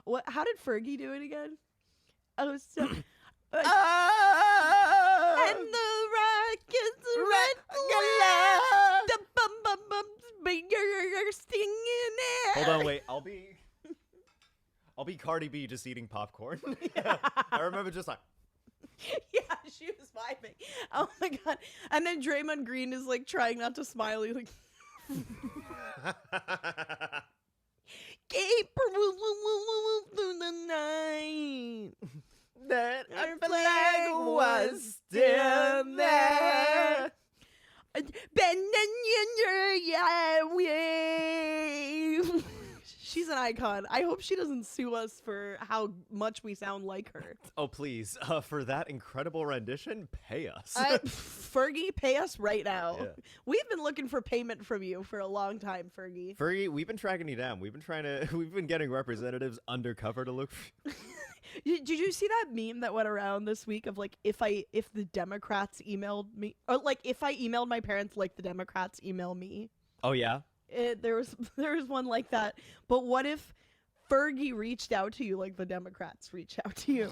What? How did Fergie do it again? Oh, so. And the rockets red glare. The bum bum bums, but you're stinging it. Hold on, wait. I'll be Cardi B just eating popcorn. I remember just like. Yeah, she was vibing. Oh my god! And then Draymond Green is like trying not to smile. He's like. Keep through the night. That our flag was still there. Bending in your wave. She's an icon. I hope she doesn't sue us for how much we sound like her. Oh, please. For that incredible rendition, pay us. Fergie, pay us right now. Yeah. We've been looking for payment from you for a long time, Fergie. Fergie, we've been tracking you down. We've been getting representatives undercover to look for. Did you see that meme that went around this week of like if the Democrats emailed me, or like if I emailed my parents like the Democrats email me? Oh yeah. There was one like that. But what if Fergie reached out to you like the Democrats reach out to you?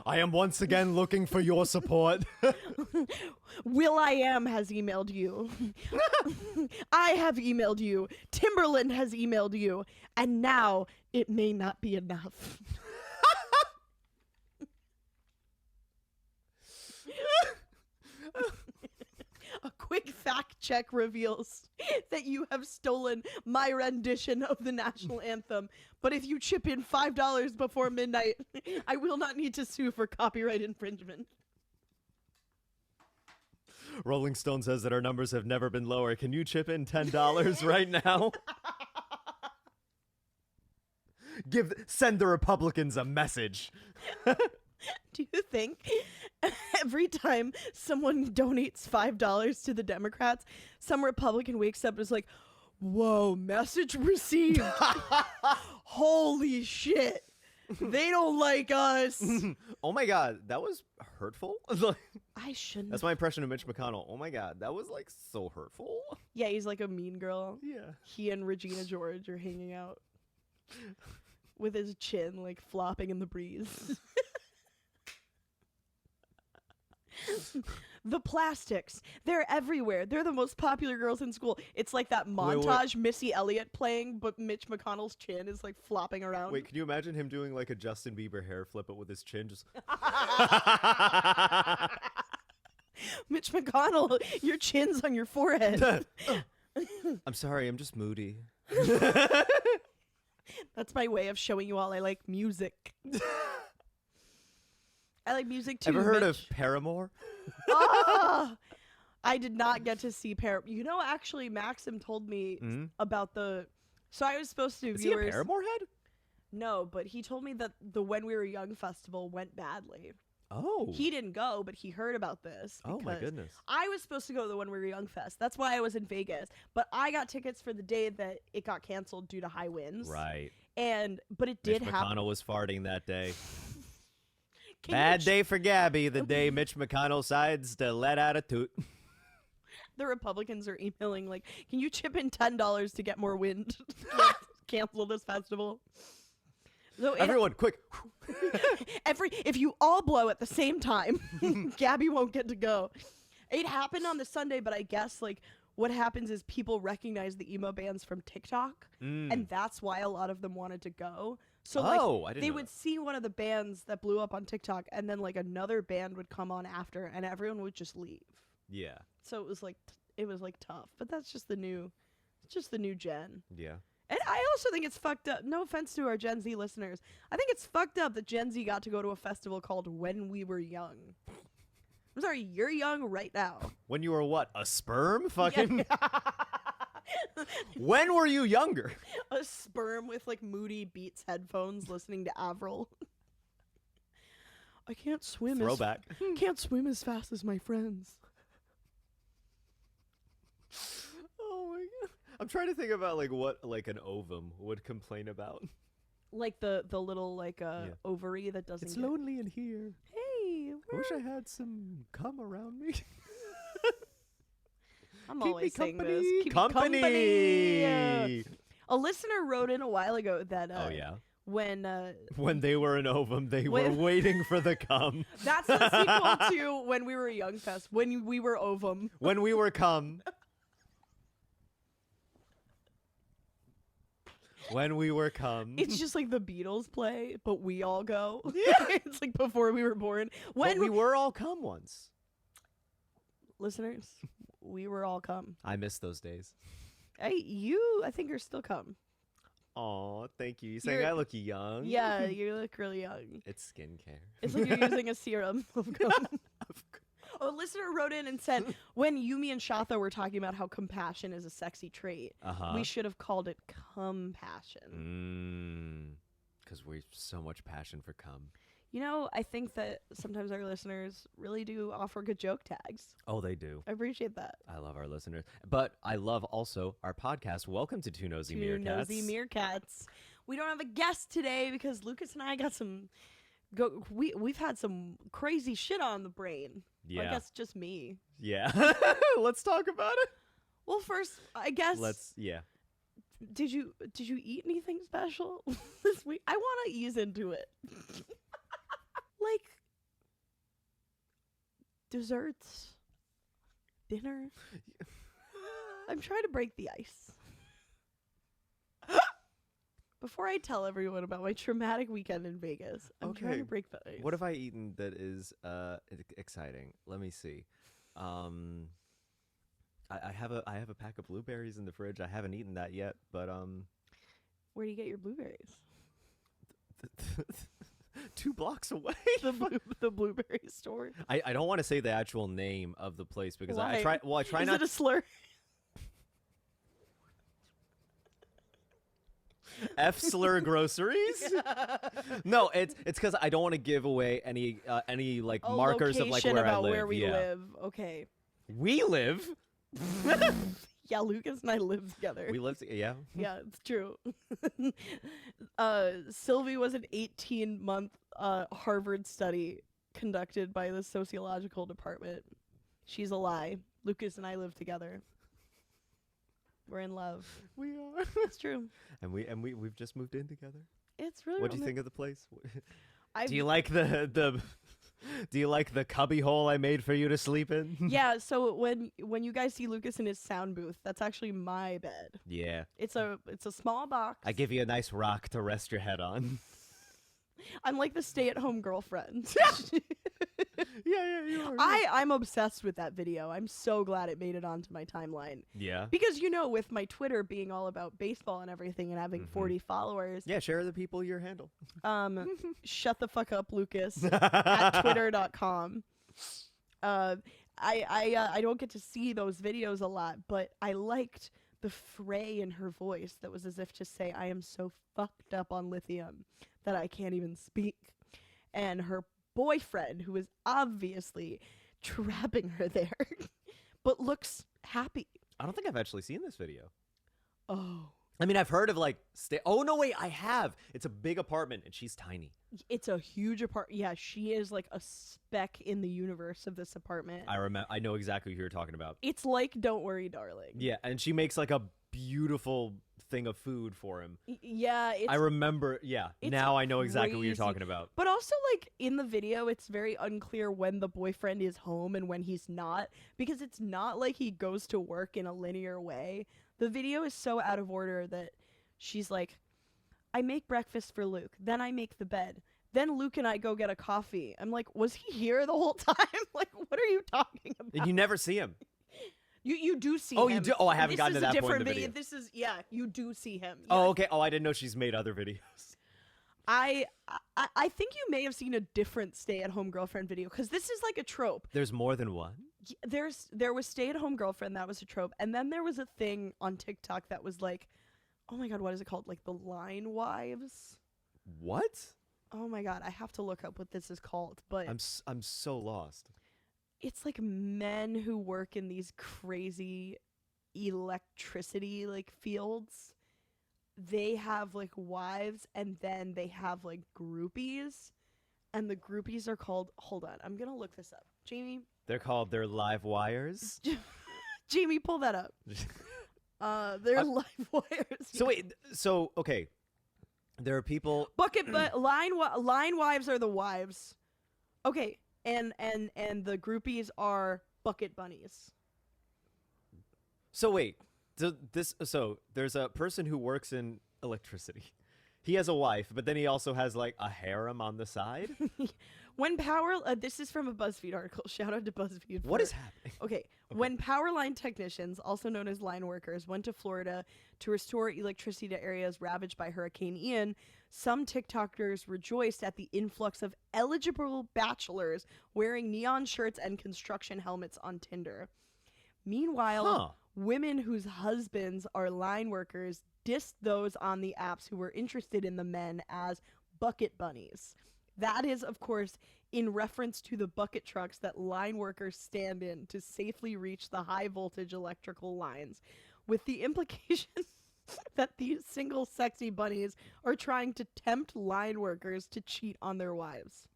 I am once again looking for your support. will.i.am has emailed you. I have emailed you. Timberland has emailed you. And now it may not be enough. A quick fact check reveals that you have stolen my rendition of the national anthem. But if you chip in $5 before midnight, I will not need to sue for copyright infringement. Rolling Stone says that our numbers have never been lower. Can you chip in $10 right now? Send the Republicans a message. Do you think every time someone donates $5 to the Democrats, some Republican wakes up and is like, whoa, message received. Holy shit. They don't like us. Oh my god, that was hurtful. I shouldn't. That's my impression of Mitch McConnell. Oh my god, that was like so hurtful. Yeah, he's like a mean girl. Yeah. He and Regina George are hanging out with his chin like flopping in the breeze. The plastics, they're everywhere. They're the most popular girls in school. It's like that montage Missy Elliott playing, but Mitch McConnell's chin is like flopping around. Wait, can you imagine him doing like a Justin Bieber hair flip but with his chin just Mitch McConnell, your chin's on your forehead. I'm sorry, I'm just moody. That's my way of showing you all I like music. I like music too. Ever heard Mitch. of Paramore? Oh, I did not get to see Paramore. You know, actually, Maxim told me about the. So I was supposed to. Is he a Paramore head? No, but he told me that the When We Were Young festival went badly. Oh. He didn't go, but he heard about this. Oh my goodness. I was supposed to go to the When We Were Young fest. That's why I was in Vegas. But I got tickets for the day that it got canceled due to high winds. Right. But it did Mitch happen. McConnell was farting that day. Bad day for Gabby, the day Mitch McConnell decides to let out a toot. The Republicans are emailing like, can you chip in $10 to get more wind? Cancel this festival. So Everyone, quick. If you all blow at the same time, Gabby won't get to go. It happened on the Sunday, but I guess like what happens is people recognize the emo bands from TikTok, and that's why a lot of them wanted to go. So like they would see one of the bands that blew up on TikTok, and then like another band would come on after, and everyone would just leave. Yeah. So it was like tough, but that's just the new gen. Yeah. And I also think it's fucked up. No offense to our Gen Z listeners, I think it's fucked up that Gen Z got to go to a festival called When We Were Young. I'm sorry, you're young right now. When you were what? A sperm? Fucking. Yeah. When were you younger? A sperm with like Moody Beats headphones listening to Avril. I can't swim. Throwback. Can't swim as fast as my friends. Oh my god. I'm trying to think about like what like an ovum would complain about. Like the little like ovary that doesn't. It's lonely in here. Hey, I wish I had some cum around me. I'm Keep always me saying company. this. Keep Company. company. A listener wrote in a while ago that Oh yeah. when they were an ovum, they were When- waiting for the cum. that's the sequel to When We Were a Young Fest, When We Were Ovum. When we were cum. When we were cum. It's just like the Beatles play, but we all go. It's like before we were born. But When we were all cum once. listeners, we were all cum. I miss those days. I think you're still cum. Aw, thank you. You saying You're- I look young? Yeah, you look really young. It's skincare. It's like you're using a serum of cum. A listener wrote in and said, when Yumi and Shatha were talking about how compassion is a sexy trait, Uh-huh. we should have called it compassion. Because we've so much passion for cum. You know, I think that sometimes our listeners really do offer good joke tags. Oh, they do. I appreciate that. I love our listeners. But I love also our podcast. Welcome to Two Nosy Two Meerkats. Nosy Meerkats. We don't have a guest today because Lucas and I got we've had some crazy shit on the brain. Yeah. Well, I guess just me. Yeah. Let's talk about it. Well, first, I guess Yeah. did you eat anything special this week? I want to ease into it. Like desserts, dinner. I'm trying to break the ice. Before I tell everyone about my traumatic weekend in Vegas, I'm trying Okay. to break the ice. What have I eaten that is exciting? Let me see. I have a pack of blueberries in the fridge. I haven't eaten that yet, but Where do you get your blueberries? 2 blocks away. The blueberry store. I don't want to say the actual name of the place because I Why? try Is not it a slur? F slur groceries. No, it's because I don't want to give away any like markers of like Location where I about live. where we yeah. live. Okay. We live. Yeah, Lucas and I live together. We live. Yeah. Yeah, it's true. Sylvie was an 18-month Harvard study conducted by the sociological department. She's a lie. Lucas and I live together. We're in love. We are. It's true. And we've just moved in together. It's really. What do you think of the place? I've- Do you like the Do you like the cubby hole I made for you to sleep in? Yeah. So when you guys see Lucas in his sound booth, that's actually my bed. Yeah. It's a small box. I give you a nice rock to rest your head on. I'm like the stay-at-home girlfriend. Yeah, you are. I'm obsessed with that video. I'm so glad it made it onto my timeline. Yeah. Because, with my Twitter being all about baseball and everything and having 40 followers, Yeah, share the people your handle. shut the fuck up, Lucas, at twitter.com. I don't get to see those videos a lot, but I liked the fray in her voice that was as if to say, I am so fucked up on lithium that I can't even speak. And her boyfriend, who is obviously trapping her there, but looks happy. I don't think I've actually seen this video. Oh. I mean, I've heard of like Oh no, wait, I have. It's a big apartment and she's tiny. It's a huge apartment. Yeah, she is like a speck in the universe of this apartment. I know exactly who you're talking about. It's like Don't Worry, Darling. Yeah, and she makes like a beautiful thing of food for him. Yeah, I remember. Yeah, it's now I know exactly what you're crazy. talking about. But also, like, in the video, it's very unclear when the boyfriend is home and when he's not, because it's not like he goes to work in a linear way. The video is so out of order that she's like, I make breakfast for Luke, then I make the bed, then Luke and I go get a coffee. I'm like, was he here the whole time? Like, what are you talking about? And you never see him. You do see Oh, him. you do? Oh, I haven't gotten to This is that a point in different the video. This is, you do see him. Oh, Yeah. okay. Oh, I didn't know she's made other videos. I think you may have seen a different stay-at-home girlfriend video, because this is like a trope. There's more than one? There was stay-at-home girlfriend, that was a trope, and then there was a thing on TikTok that was like, oh my god, what is it called? Like the line wives? What? Oh my god, I have to look up what this is called, but I'm so lost. it's like men who work in these crazy electricity like fields. They have like wives, and then they have like groupies, and the groupies are called, hold on, I'm gonna look this up. Jamie, They're called their live wires. Jamie, pull that up. They're live wires. So wait, so okay, there are people. But line wives are the wives. Okay, and the groupies are bucket bunnies. So wait, so there's a person who works in electricity. He has a wife, but then he also has like a harem on the side. When this is from a BuzzFeed article. Shout out to BuzzFeed. What is happening? Okay. When power line technicians, also known as line workers, went to Florida to restore electricity to areas ravaged by Hurricane Ian, some TikTokers rejoiced at the influx of eligible bachelors wearing neon shirts and construction helmets on Tinder. Meanwhile, women whose husbands are line workers dissed those on the apps who were interested in the men as bucket bunnies. That is, of course, in reference to the bucket trucks that line workers stand in to safely reach the high voltage electrical lines, with the implication that these single sexy bunnies are trying to tempt line workers to cheat on their wives.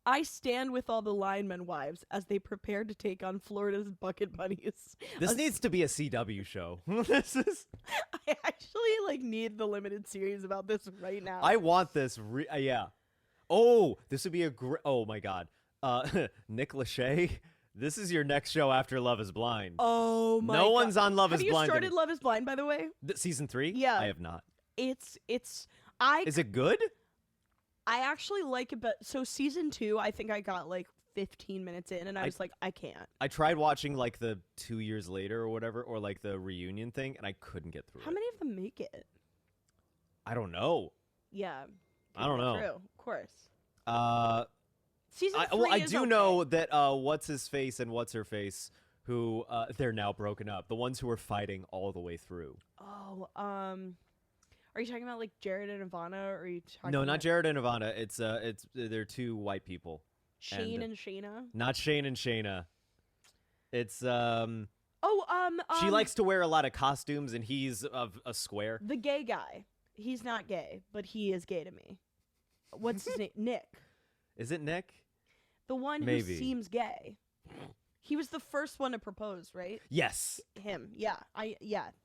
I stand with all the linemen wives as they prepare to take on Florida's bucket bunnies. This needs to be a CW show. This is. I actually need the limited series about this right now. I want this. Yeah. Oh, this would be a great. Oh my God. Nick Lachey, this is your next show after Love Is Blind. Oh my God. No one's on Love Is Blind. Have you started Love Is Blind, by the way? Season 3? Yeah. I have not. Is it good? I actually like it, but so season 2, I think I got 15 minutes in, and I was like, I can't. I tried watching the 2 years later or whatever, or the reunion thing, and I couldn't get through it. How many of them make it? I don't know. Yeah. I don't know. True, of course. Season 3 I is do okay. know that what's his face and what's her face, who they're now broken up. The ones who were fighting all the way through. Oh, are you talking about Jared and Ivana, or are you talking? No, about not Jared and Ivana. It's they're two white people. Shane and Shayna? Not Shane and Shayna. It's she likes to wear a lot of costumes, and he's a square. The gay guy. He's not gay, but he is gay to me. What's his name? Nick. Is it Nick? The one who seems gay. He was the first one to propose, right? Yes. Him. Yeah.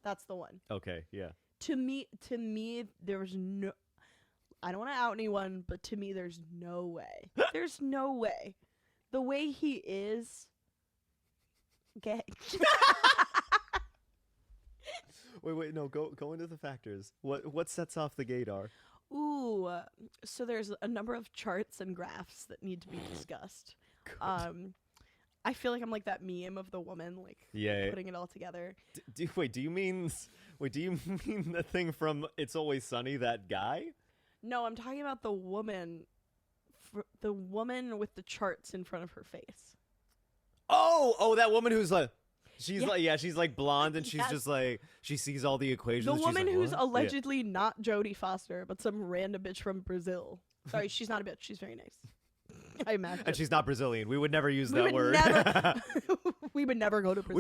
That's the one. Okay, yeah. To me, there was no. I don't want to out anyone, but to me, there's no way. There's no way. The way he is gay. Wait, no, go into the factors. What sets off the gaydar? Ooh, so there's a number of charts and graphs that need to be discussed. I feel like I'm like that meme of the woman putting it all together. Do you mean the thing from It's Always Sunny, that guy? No, I'm talking about the woman with the charts in front of her face. Oh, that woman who's she's blonde, and she's Yes. just she sees all the equations. The she's woman like, who's "What?" allegedly not Jodie Foster, but some random bitch from Brazil. Sorry, she's not a bitch. She's very nice. I imagine. And she's not Brazilian. We would never use that word. We would never go to Brazil.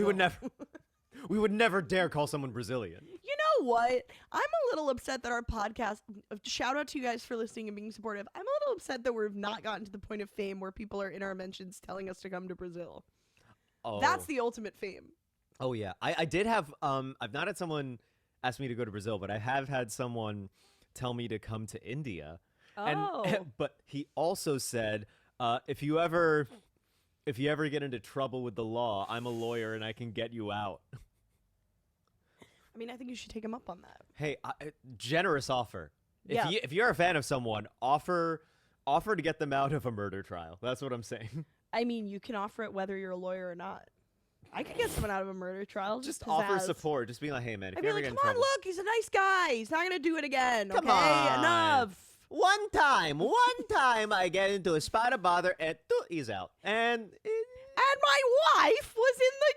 We would never dare call someone Brazilian. You know what? I'm a little upset that our podcast, shout out to you guys for listening and being supportive. I'm a little upset that we've not gotten to the point of fame where people are in our mentions telling us to come to Brazil. Oh. That's the ultimate fame. Oh yeah. I did have I've not had someone ask me to go to Brazil, but I have had someone tell me to come to India. Oh. But he also said, if you ever get into trouble with the law, I'm a lawyer and I can get you out. I mean, I think you should take him up on that. Hey, generous offer. Yeah. If you're a fan of someone, offer to get them out of a murder trial. That's what I'm saying. I mean, you can offer it whether you're a lawyer or not. I could get someone out of a murder trial. Just pizzazz. offer support. Just be like, hey man, if I'd you be ever like, get come in on, trouble, look, he's a nice guy. He's not gonna do it again. Come okay, on. enough. One time I get into a spot of bother and he's out. And my wife was in the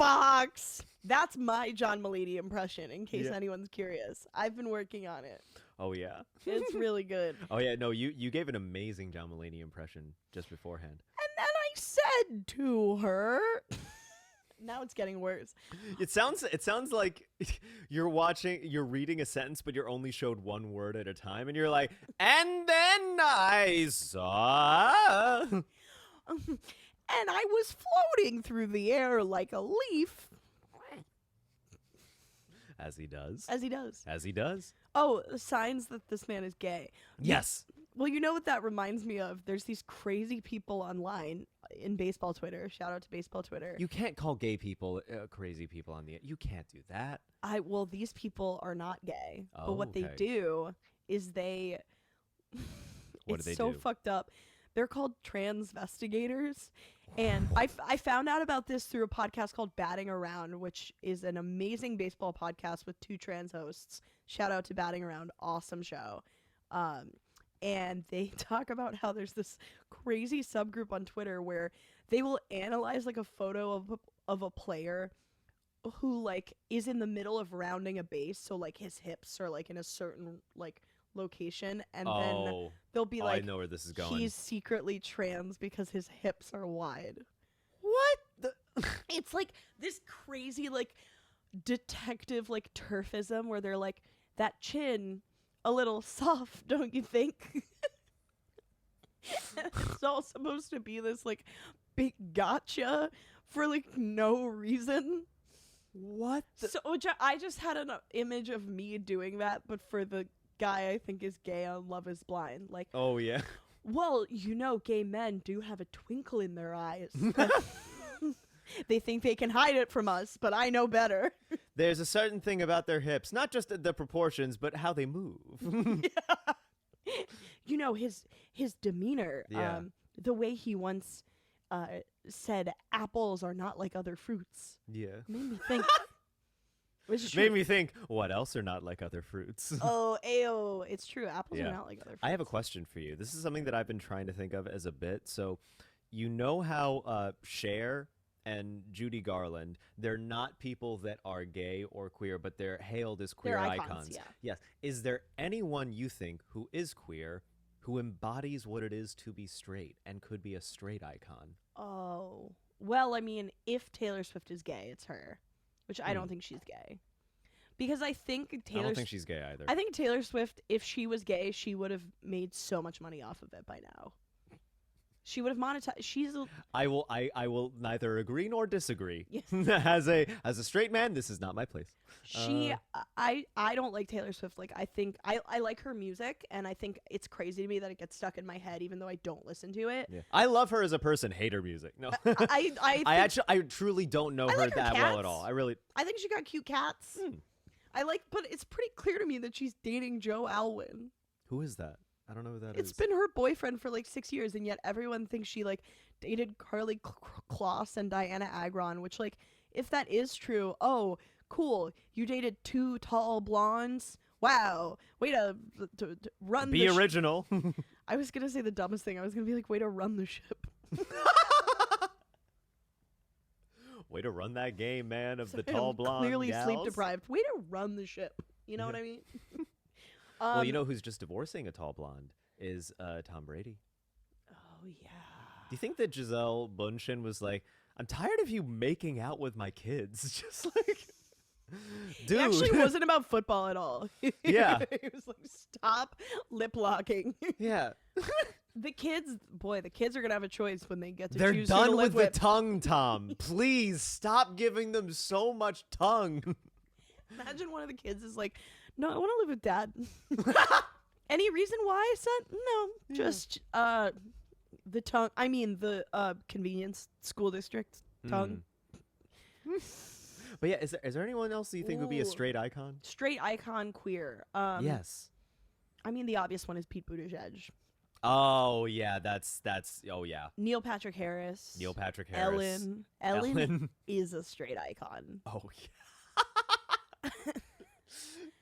jukebox. That's my John Mulaney impression, in case anyone's curious. I've been working on it. oh yeah. It's really good. Oh yeah, no, you gave an amazing John Mulaney impression just beforehand. And then I said to her, now it's getting worse. It sounds like you're reading a sentence, but you're only showed one word at a time, and you're like, and then I saw. And I was floating through the air like a leaf. As he does. As he does. As he does. Oh, signs that this man is gay. Yes. Well, you know what that reminds me of? There's these crazy people online in baseball Twitter. Shout out to baseball Twitter. You can't call gay people crazy people on the. You can't do that. Well, these people are not gay, Oh, but what they okay. do is they. What it's do they so do? fucked up. They're called transvestigators, and I found out about this through a podcast called Batting Around, which is an amazing baseball podcast with 2 trans hosts. Shout out to Batting Around, awesome show. And they talk about how there's this crazy subgroup on Twitter where they will analyze like a photo of a player who like is in the middle of rounding a base, so like his hips are like in a certain like location, and then they'll be like, I know where this is going. he's secretly trans because his hips are wide. What? The It's like this crazy like detective like turfism where they're like, that chin a little soft, don't you think? It's all supposed to be this like big gotcha for like no reason. What? So I just had an image of me doing that, but for the guy I think is gay on Love is Blind. Like, Oh yeah. well, you know, gay men do have a twinkle in their eyes. They think they can hide it from us, but I know better. There's a certain thing about their hips, not just the proportions, but how they move. You know, his demeanor, Yeah. the way he once said apples are not like other fruits, Yeah. made me think. Which is true. Made me think, what else are not like other fruits? Oh, ayo, it's true. Apples Yeah. are not like other fruits. I have a question for you. This is something that I've been trying to think of as a bit. So, you know how Cher and Judy Garland, they're not people that are gay or queer, but they're hailed as queer They're icons, yeah. Yes. Is there anyone you think who is queer who embodies what it is to be straight and could be a straight icon? Oh. Well, I mean, if Taylor Swift is gay, it's her. Which I don't think she's gay. Because I think I don't think she's gay either. I think Taylor Swift, if she was gay, she would have made so much money off of it by now. She would have monetized. I will neither agree nor disagree. Yes. as a straight man, this is not my place. I don't like Taylor Swift. Like, I think I like her music, and I think it's crazy to me that it gets stuck in my head even though I don't listen to it. Yeah. I love her as a person, hate her music. No. I truly don't know her like her that well at cats. all. I think she got cute cats. But it's pretty clear to me that she's dating Joe Alwyn. Who is that? I don't know who that is. It's been her boyfriend for like 6 years, and yet everyone thinks she like dated Carly Kloss and Diana Agron, which like, if that is true, oh, cool. You dated 2 tall blondes. Wow. Way to run Be the original. I was going to say the dumbest thing. I was going to be like, way to run the ship. Way to run that game, man, of the So tall I'm blonde clearly gals. sleep deprived. Way to run the ship. You know what I mean? Well, you know who's just divorcing a tall blonde is Tom Brady. Oh, yeah. Do you think that Giselle Bundchen was like, I'm tired of you making out with my kids? Just like, dude. It actually wasn't about football at all. Yeah. It was like, stop lip locking. Yeah. The kids are going to have a choice when they get to They're choose who to done live with the tongue, Tom. Please stop giving them so much tongue. Imagine one of the kids is like, no, I want to live with dad. Any reason why, son? No, just the tongue. I mean, the convenience school district tongue. But yeah, is there anyone else that you think would be a Ooh. straight icon? Straight icon queer. Yes. I mean, the obvious one is Pete Buttigieg. Oh yeah, that's oh yeah. Neil Patrick Harris. Neil Patrick Harris. Ellen is a straight icon. Oh yeah.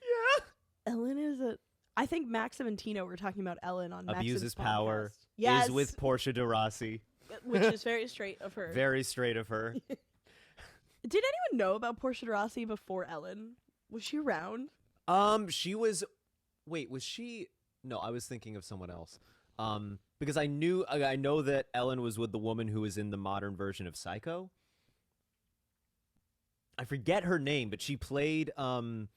Yeah. Ellen is a. I think Max and Tino were talking about Ellen on Abuses Max's power. podcast. Yes, Is with Portia de Rossi. which is very straight of her. Very straight of her. Did anyone know about Portia de Rossi before Ellen? Was she around? She was. Wait, was she? No, I was thinking of someone else. Because I know that Ellen was with the woman who was in the modern version of Psycho. I forget her name, but she played the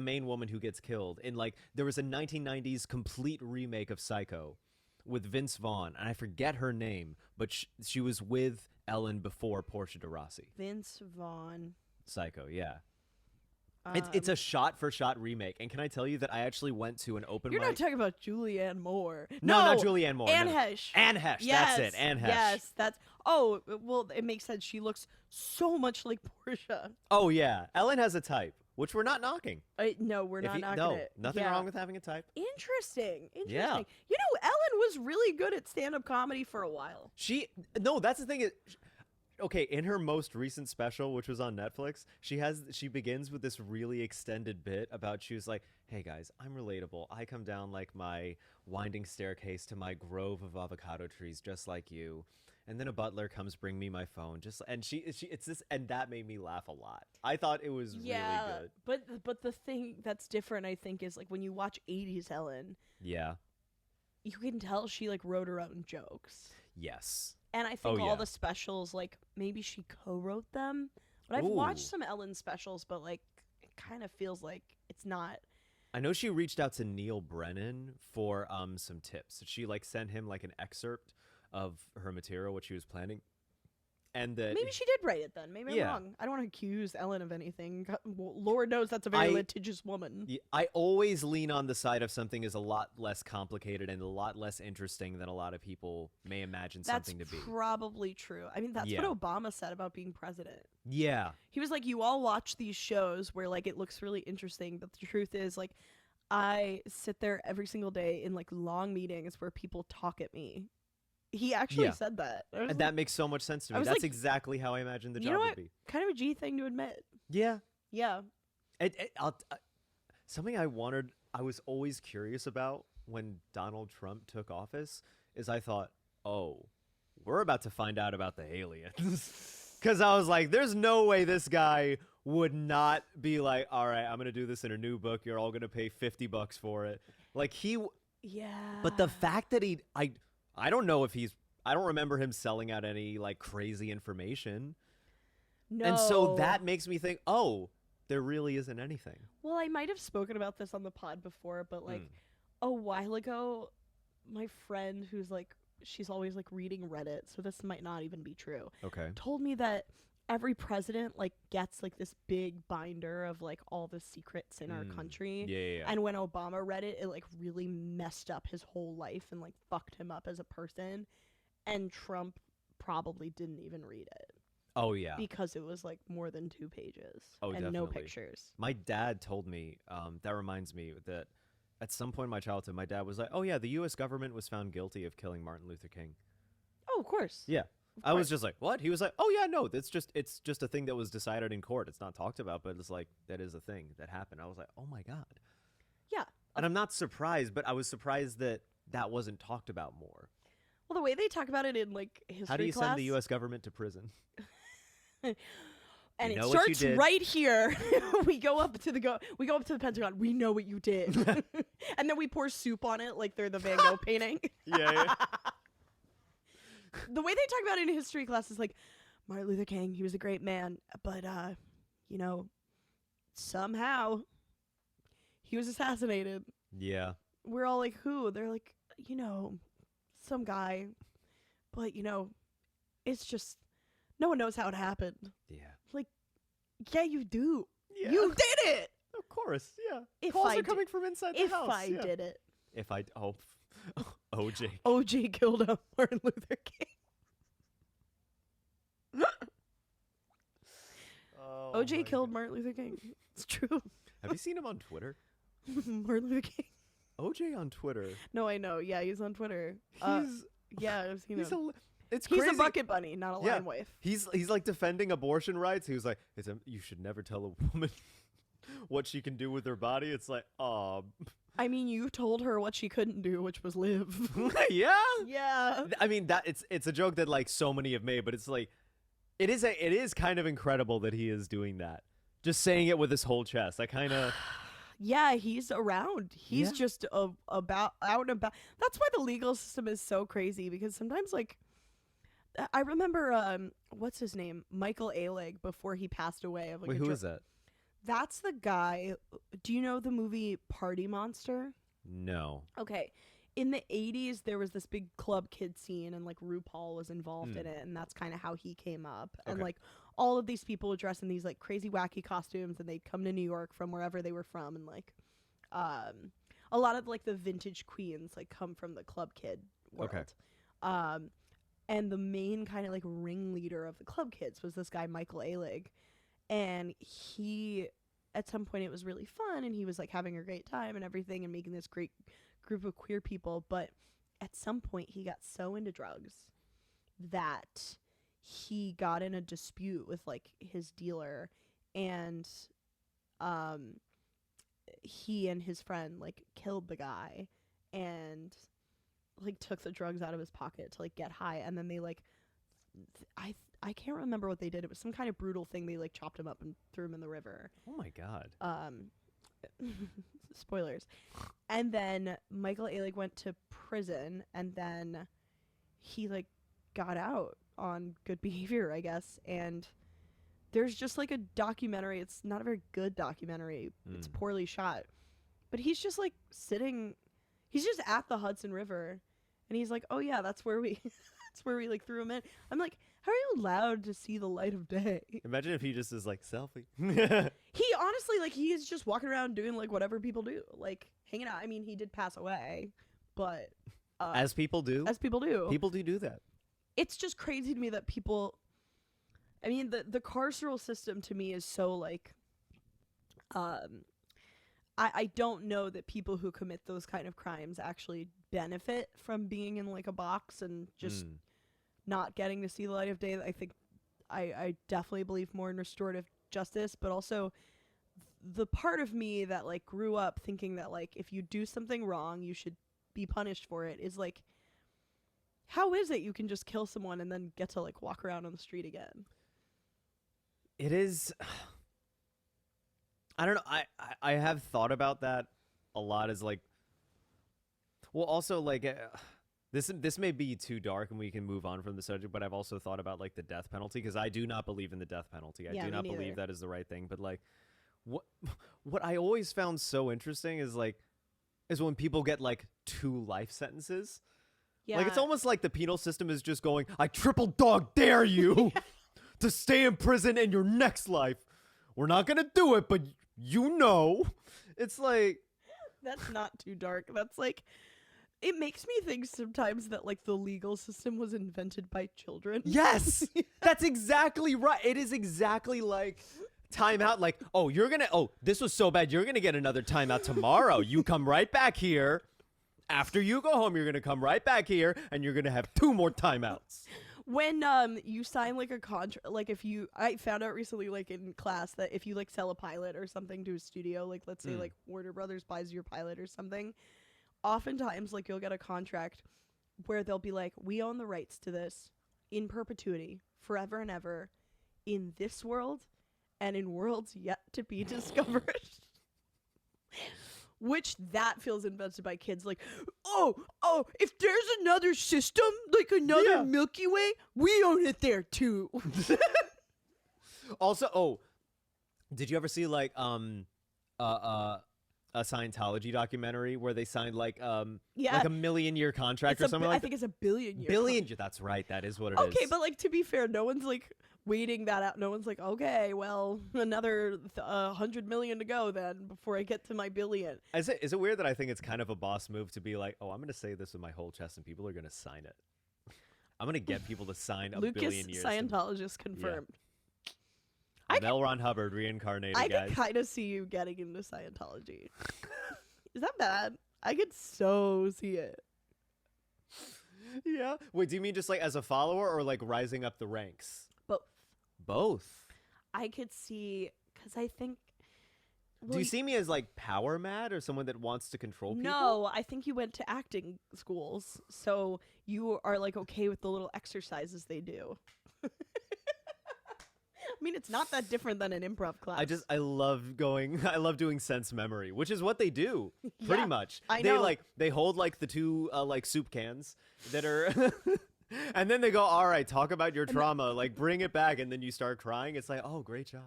main woman who gets killed. And like there was a 1990s complete remake of Psycho with Vince Vaughn, and I forget her name, but she was with Ellen before Portia de Rossi. Vince Vaughn. Psycho, yeah. It's a shot-for-shot remake. And can I tell you that I actually went to an open You're mic? not talking about Julianne Moore. No, not Julianne Moore. Anne no. Hesh. Anne Hesh. Yes, That's it. Anne Hesh. Yes, that's. Oh, well, it makes sense. She looks so much like Portia. Oh, yeah. Ellen has a type, which we're not knocking. No, we're not knocking no, it. nothing wrong with having a type. Interesting. Yeah. You know, Ellen was really good at stand-up comedy for a while. No, that's the thing. Okay, in her most recent special, which was on Netflix, she begins with this really extended bit about she was like, "Hey guys, I'm relatable. I come down like my winding staircase to my grove of avocado trees, just like you. And then a butler comes bring me my phone, and it's this, and that made me laugh a lot. I thought it was really good. But the thing that's different, I think, is like when you watch 80s Ellen, Yeah. you can tell she like wrote her own jokes. Yes. And I think all the specials, like, maybe she co-wrote them. But I've watched some Ellen specials, but, like, it kind of feels like it's not. I know she reached out to Neil Brennan for some tips. She, like, sent him, like, an excerpt of her material, what she was planning. And that maybe she did write it then. Maybe I'm wrong. I don't want to accuse Ellen of anything. Lord knows that's a very litigious woman. I always lean on the side of something is a lot less complicated and a lot less interesting than a lot of people may imagine something to be. That's probably true. I mean, that's what Obama said about being president. Yeah. He was like, you all watch these shows where, like, it looks really interesting, but the truth is, like, I sit there every single day in, like, long meetings where people talk at me. He actually said that. And that makes so much sense to me. That's like, exactly how I imagined the job would be. Kind of a G thing to admit. Yeah. Yeah. Something I was always curious about when Donald Trump took office is I thought, oh, we're about to find out about the aliens. Because I was like, there's no way this guy would not be like, all right, I'm going to do this in a new book. You're all going to pay $50 for it. Like Yeah. But the fact that I don't know if I don't remember him selling out any like crazy information. No. And so that makes me think, oh, there really isn't anything. Well, I might have spoken about this on the pod before, but like a while ago, my friend who's like, she's always like reading Reddit, so this might not even be true. Okay. Told me that every president like gets like this big binder of like all the secrets in our country. Yeah. And when Obama read it, it like really messed up his whole life and like fucked him up as a person. And Trump probably didn't even read it. Oh yeah. Because it was like more than 2 pages. Oh, and definitely. no pictures. My dad told me, that reminds me that at some point in my childhood, my dad was like, oh yeah, the U.S. government was found guilty of killing Martin Luther King. Oh, of course. Yeah. I was just like, what? He was like, oh yeah, no, it's just a thing that was decided in court. It's not talked about, but it's like, that is a thing that happened. I was like, oh my God. Yeah. And I'm not surprised, but I was surprised that that wasn't talked about more. Well, the way they talk about it in like history class. How do you send the U.S. government to prison? And it starts right here. we go up to the Pentagon. We know what you did. And then we pour soup on it like they're the Van Gogh painting. Yeah. The way they talk about it in history class is like, Martin Luther King, he was a great man, but you know, somehow he was assassinated. Yeah. We're all like, who? They're like, you know, some guy. But, you know, it's just no one knows how it happened. Yeah. Like, yeah, you do. Yeah. You did it. Of course, yeah. If Calls I are coming from inside the house. If I did it. If I OJ. OJ killed Martin Luther King. OJ killed Martin Luther King. It's true. Have you seen him on Twitter? Martin Luther King. OJ on Twitter. No, I know. Yeah, he's on Twitter. Yeah, I've seen him. It's crazy. He's a bucket bunny, not a line wife. He's like defending abortion rights. He was like, you should never tell a woman what she can do with her body. It's like, I mean, you told her what she couldn't do, which was live. Yeah. Yeah. I mean, that it's a joke that like so many have made, but it's like it is kind of incredible that he is doing that. Just saying it with his whole chest. I kind of Yeah, he's around. He's just about out and about. That's why the legal system is so crazy, because sometimes like I remember what's his name? Michael Alig, before he passed away. Wait, who is that? That's the guy. Do you know the movie Party Monster? No. Okay. in the 80s there was this big club kid scene, and like RuPaul was involved in it, and that's kind of how he came up. And like all of these people would dress in these like crazy wacky costumes, and they'd come to New York from wherever they were from, and like a lot of like the vintage queens like come from the club kid world. And the main kind of like ringleader of the club kids was this guy Michael Alig, and he at some point it was really fun, and he was like having a great time and everything and making this great group of queer people. But at some point he got so into drugs that he got in a dispute with like his dealer, and he and his friend like killed the guy and like took the drugs out of his pocket to like get high, and then they like I can't remember what they did. It was some kind of brutal thing. They like chopped him up and threw him in the river. Oh my god. Spoilers. And then Michael Alig went to prison, and then he like got out on good behavior, I guess. And there's just like a documentary. It's not a very good documentary. It's poorly shot. But he's just like sitting, he's just at the Hudson River, and he's like, "Oh yeah, that's where we that's where we like threw him in." I'm like, how are you allowed to see the light of day? Imagine if he just is like selfie. He honestly, like, he is just walking around doing like whatever people do, like hanging out. I mean, he did pass away, but as people do. As people do. People do that. It's just crazy to me that people, I mean, the carceral system to me is so like I don't know that people who commit those kind of crimes actually benefit from being in like a box and just not getting to see the light of day. I think I definitely believe more in restorative justice, but also the part of me that like grew up thinking that like if you do something wrong you should be punished for it is like, how is it you can just kill someone and then get to like walk around on the street again? It is, I don't know. I have thought about that a lot as like, well, also like this may be too dark and we can move on from the subject, but I've also thought about like the death penalty, because I do not believe in the death penalty. I do not believe that is the right thing. But like what I always found so interesting is when people get like 2 life sentences. Yeah. Like it's almost like the penal system is just going, I triple dog dare you to stay in prison in your next life. We're not going to do it, but you know. It's like, that's not too dark. That's like, it makes me think sometimes that like the legal system was invented by children. Yes, that's exactly right. It is exactly like timeout. Like, oh, this was so bad. You're going to get another timeout tomorrow. You come right back here. After you go home, you're going to come right back here and you're going to have 2 more timeouts. When you sign like a contract, like I found out recently like in class that if you like sell a pilot or something to a studio, like let's say like Warner Brothers buys your pilot or something, oftentimes like you'll get a contract where they'll be like, we own the rights to this in perpetuity, forever and ever, in this world and in worlds yet to be discovered. Which that feels invented by kids. Like, oh, if there's another system, like another Milky Way, we own it there too. Also, did you ever see like a Scientology documentary where they signed like a 1,000,000-year contract or something like that? I think it's a billion-year. That's right. That is what it is. Okay, but like to be fair, no one's like waiting that out. No one's like, okay, well, another 100 million to go then before I get to my billion. Is it weird that I think it's kind of a boss move to be like, oh, I'm going to say this with my whole chest and people are going to sign it. I'm going to get people to sign a billion years. Scientologist confirmed. Yeah. L. Ron Hubbard reincarnated, guys. I could kind of see you getting into Scientology. Is that bad? I could so see it. Yeah. Wait, do you mean just like as a follower or like rising up the ranks? Both. I could see, because I think... Well, do you see me as like power mad or someone that wants to control people? No, I think you went to acting schools, so you are like okay with the little exercises they do. I mean, it's not that different than an improv class. I love doing sense memory, which is what they do pretty much. I know. They hold like the 2 like soup cans that are and then they go, all right, talk about your trauma, like bring it back. And then you start crying. It's like, oh, great job.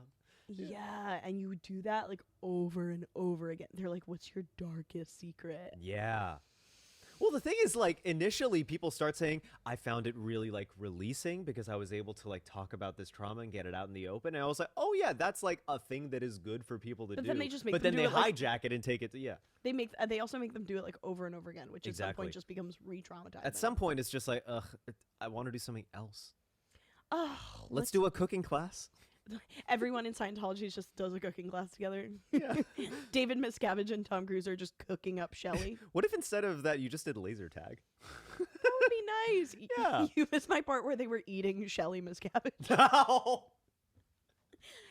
Yeah. And you do that like over and over again. They're like, what's your darkest secret? Yeah. Well, the thing is, like, initially people start saying, I found it really, like, releasing because I was able to, like, talk about this trauma and get it out in the open. And I was like, oh, yeah, that's, like, a thing that is good for people to do. But then they just make but them then do they it, like- hijack it and take it to, yeah. They also make them do it like over and over again, which at some Exactly. point just becomes re-traumatizing. At some point, it's just like, ugh, I want to do something else. Oh, Let's do a cooking class. everyone in Scientology just does a cooking class together. Yeah. David Miscavige and Tom Cruise are just cooking up Shelly. What if instead of that, you just did laser tag? That would be nice. Yeah. You missed my part where they were eating Shelly Miscavige. No.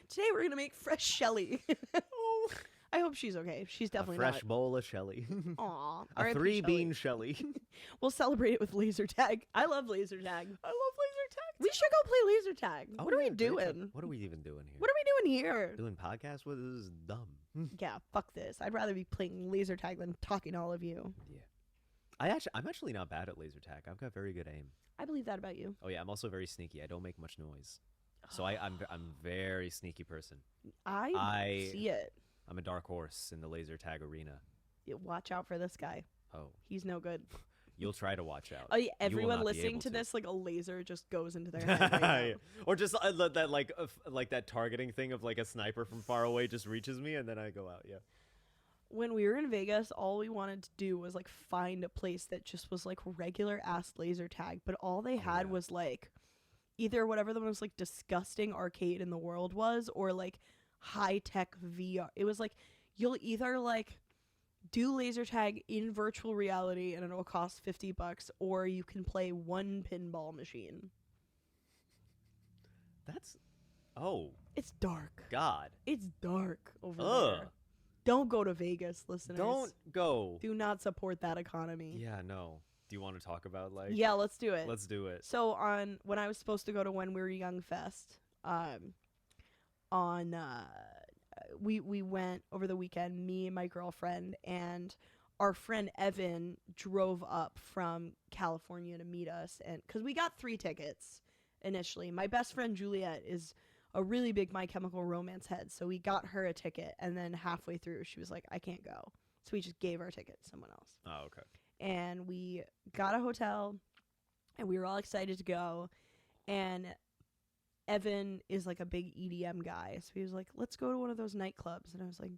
Today we're gonna make fresh Shelly. Oh. I hope she's okay. She's definitely A fresh bowl of Shelly. not. Aw. A R.I.P. 3-bean Shelly. We'll celebrate it with laser tag. I love laser tag. I love laser tag. We should go play laser tag. Oh, What are yeah, we great time. doing? What are we even doing here? What are we doing here? Doing podcasts with this is dumb. Yeah, fuck this. I'd rather be playing laser tag than talking to all of you. Yeah. I'm actually not bad at laser tag. I've got very good aim. I believe that about you. Oh yeah, I'm also very sneaky. I don't make much noise. So I'm very sneaky person. I see it. I'm a dark horse in the laser tag arena. Yeah, watch out for this guy. Oh, He's no good. you'll try to watch out. Oh yeah, You will everyone not be listening able to to. this, like a laser just goes into their head right now. Yeah. Or just that like that targeting thing of like a sniper from far away just reaches me and then I go out. Yeah. When we were in Vegas, all we wanted to do was like find a place that just was like regular ass laser tag, but all they had yeah. was like either whatever the most like disgusting arcade in the world was, or like high tech VR. It was like you'll either like do laser tag in virtual reality and it'll cost $50, or you can play one pinball machine. That's It's dark. God. It's dark over Ugh. there. Don't go to Vegas, listeners. Don't go. Do not support that economy. Yeah, no. Do you want to talk about like Yeah, let's do it. Let's do it. So when I was supposed to go to When We Were Young Fest, we went over the weekend, me and my girlfriend, and our friend Evan drove up from California to meet us, and because we got 3 tickets initially. My best friend Juliet is a really big My Chemical Romance head, so we got her a ticket, and then halfway through she was like, I can't go, so we just gave our ticket to someone else. Oh, okay. And we got a hotel, and we were all excited to go, and Evan is like a big EDM guy, so he was like, let's go to one of those nightclubs. And I was like,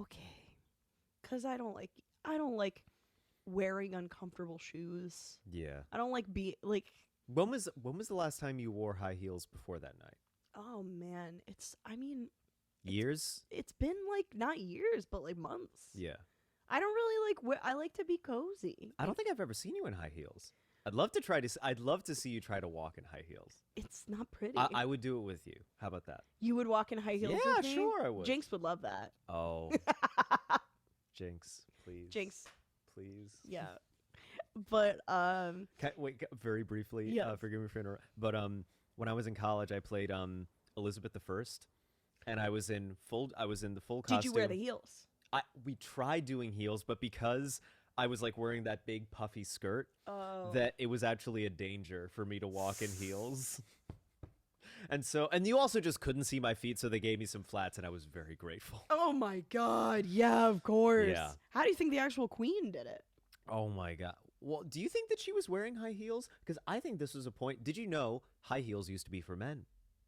okay, because I don't like wearing uncomfortable shoes. Yeah. I don't like When was the last time you wore high heels before that night? oh man, Years? it's been like not years but like months. Yeah. I don't really I like to be cozy. I don't think I've ever seen you in high heels. I'd love to see you try to walk in high heels. It's not pretty. I would do it with you. How about that? You would walk in high heels Yeah, with me? sure I would. Jinx would love that. Oh. Jinx, please. Jinx. Please. Yeah. But Very briefly, Yes. forgive me for interrupting. But when I was in college, I played Elizabeth I, and I was in the full costume. did you wear the heels? We tried doing heels, but because I was like wearing that big puffy skirt, Oh. that it was actually a danger for me to walk in heels. And you also just couldn't see my feet, so they gave me some flats, and I was very grateful. Oh my god. Yeah, of course. Yeah. How do you think the actual queen did it? Oh my god. Well, do you think that she was wearing high heels? Because I think this was a point. Did you know high heels used to be for men?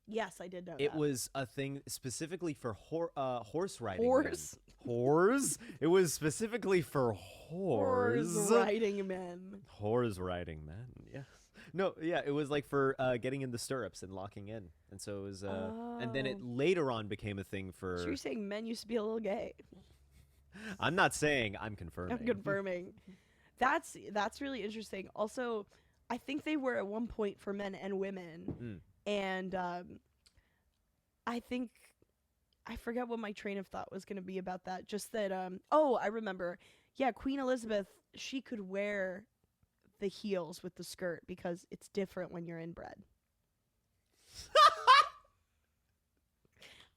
Yes, I did know It that. was a thing specifically for horse riding. Horse? Men. Horse? It was specifically for Horse riding men. Horse riding men. Yes. No. Yeah. It was like for getting in the stirrups and locking in, and so it was. And then it later on became a thing for. So you're saying men used to be a little gay? I'm not saying. I'm confirming. I'm confirming. That's really interesting. Also, I think they were at one point for men and women. And I think I forget what my train of thought was going to be about that. Just that I remember. Yeah, Queen Elizabeth, she could wear the heels with the skirt because it's different when you're inbred.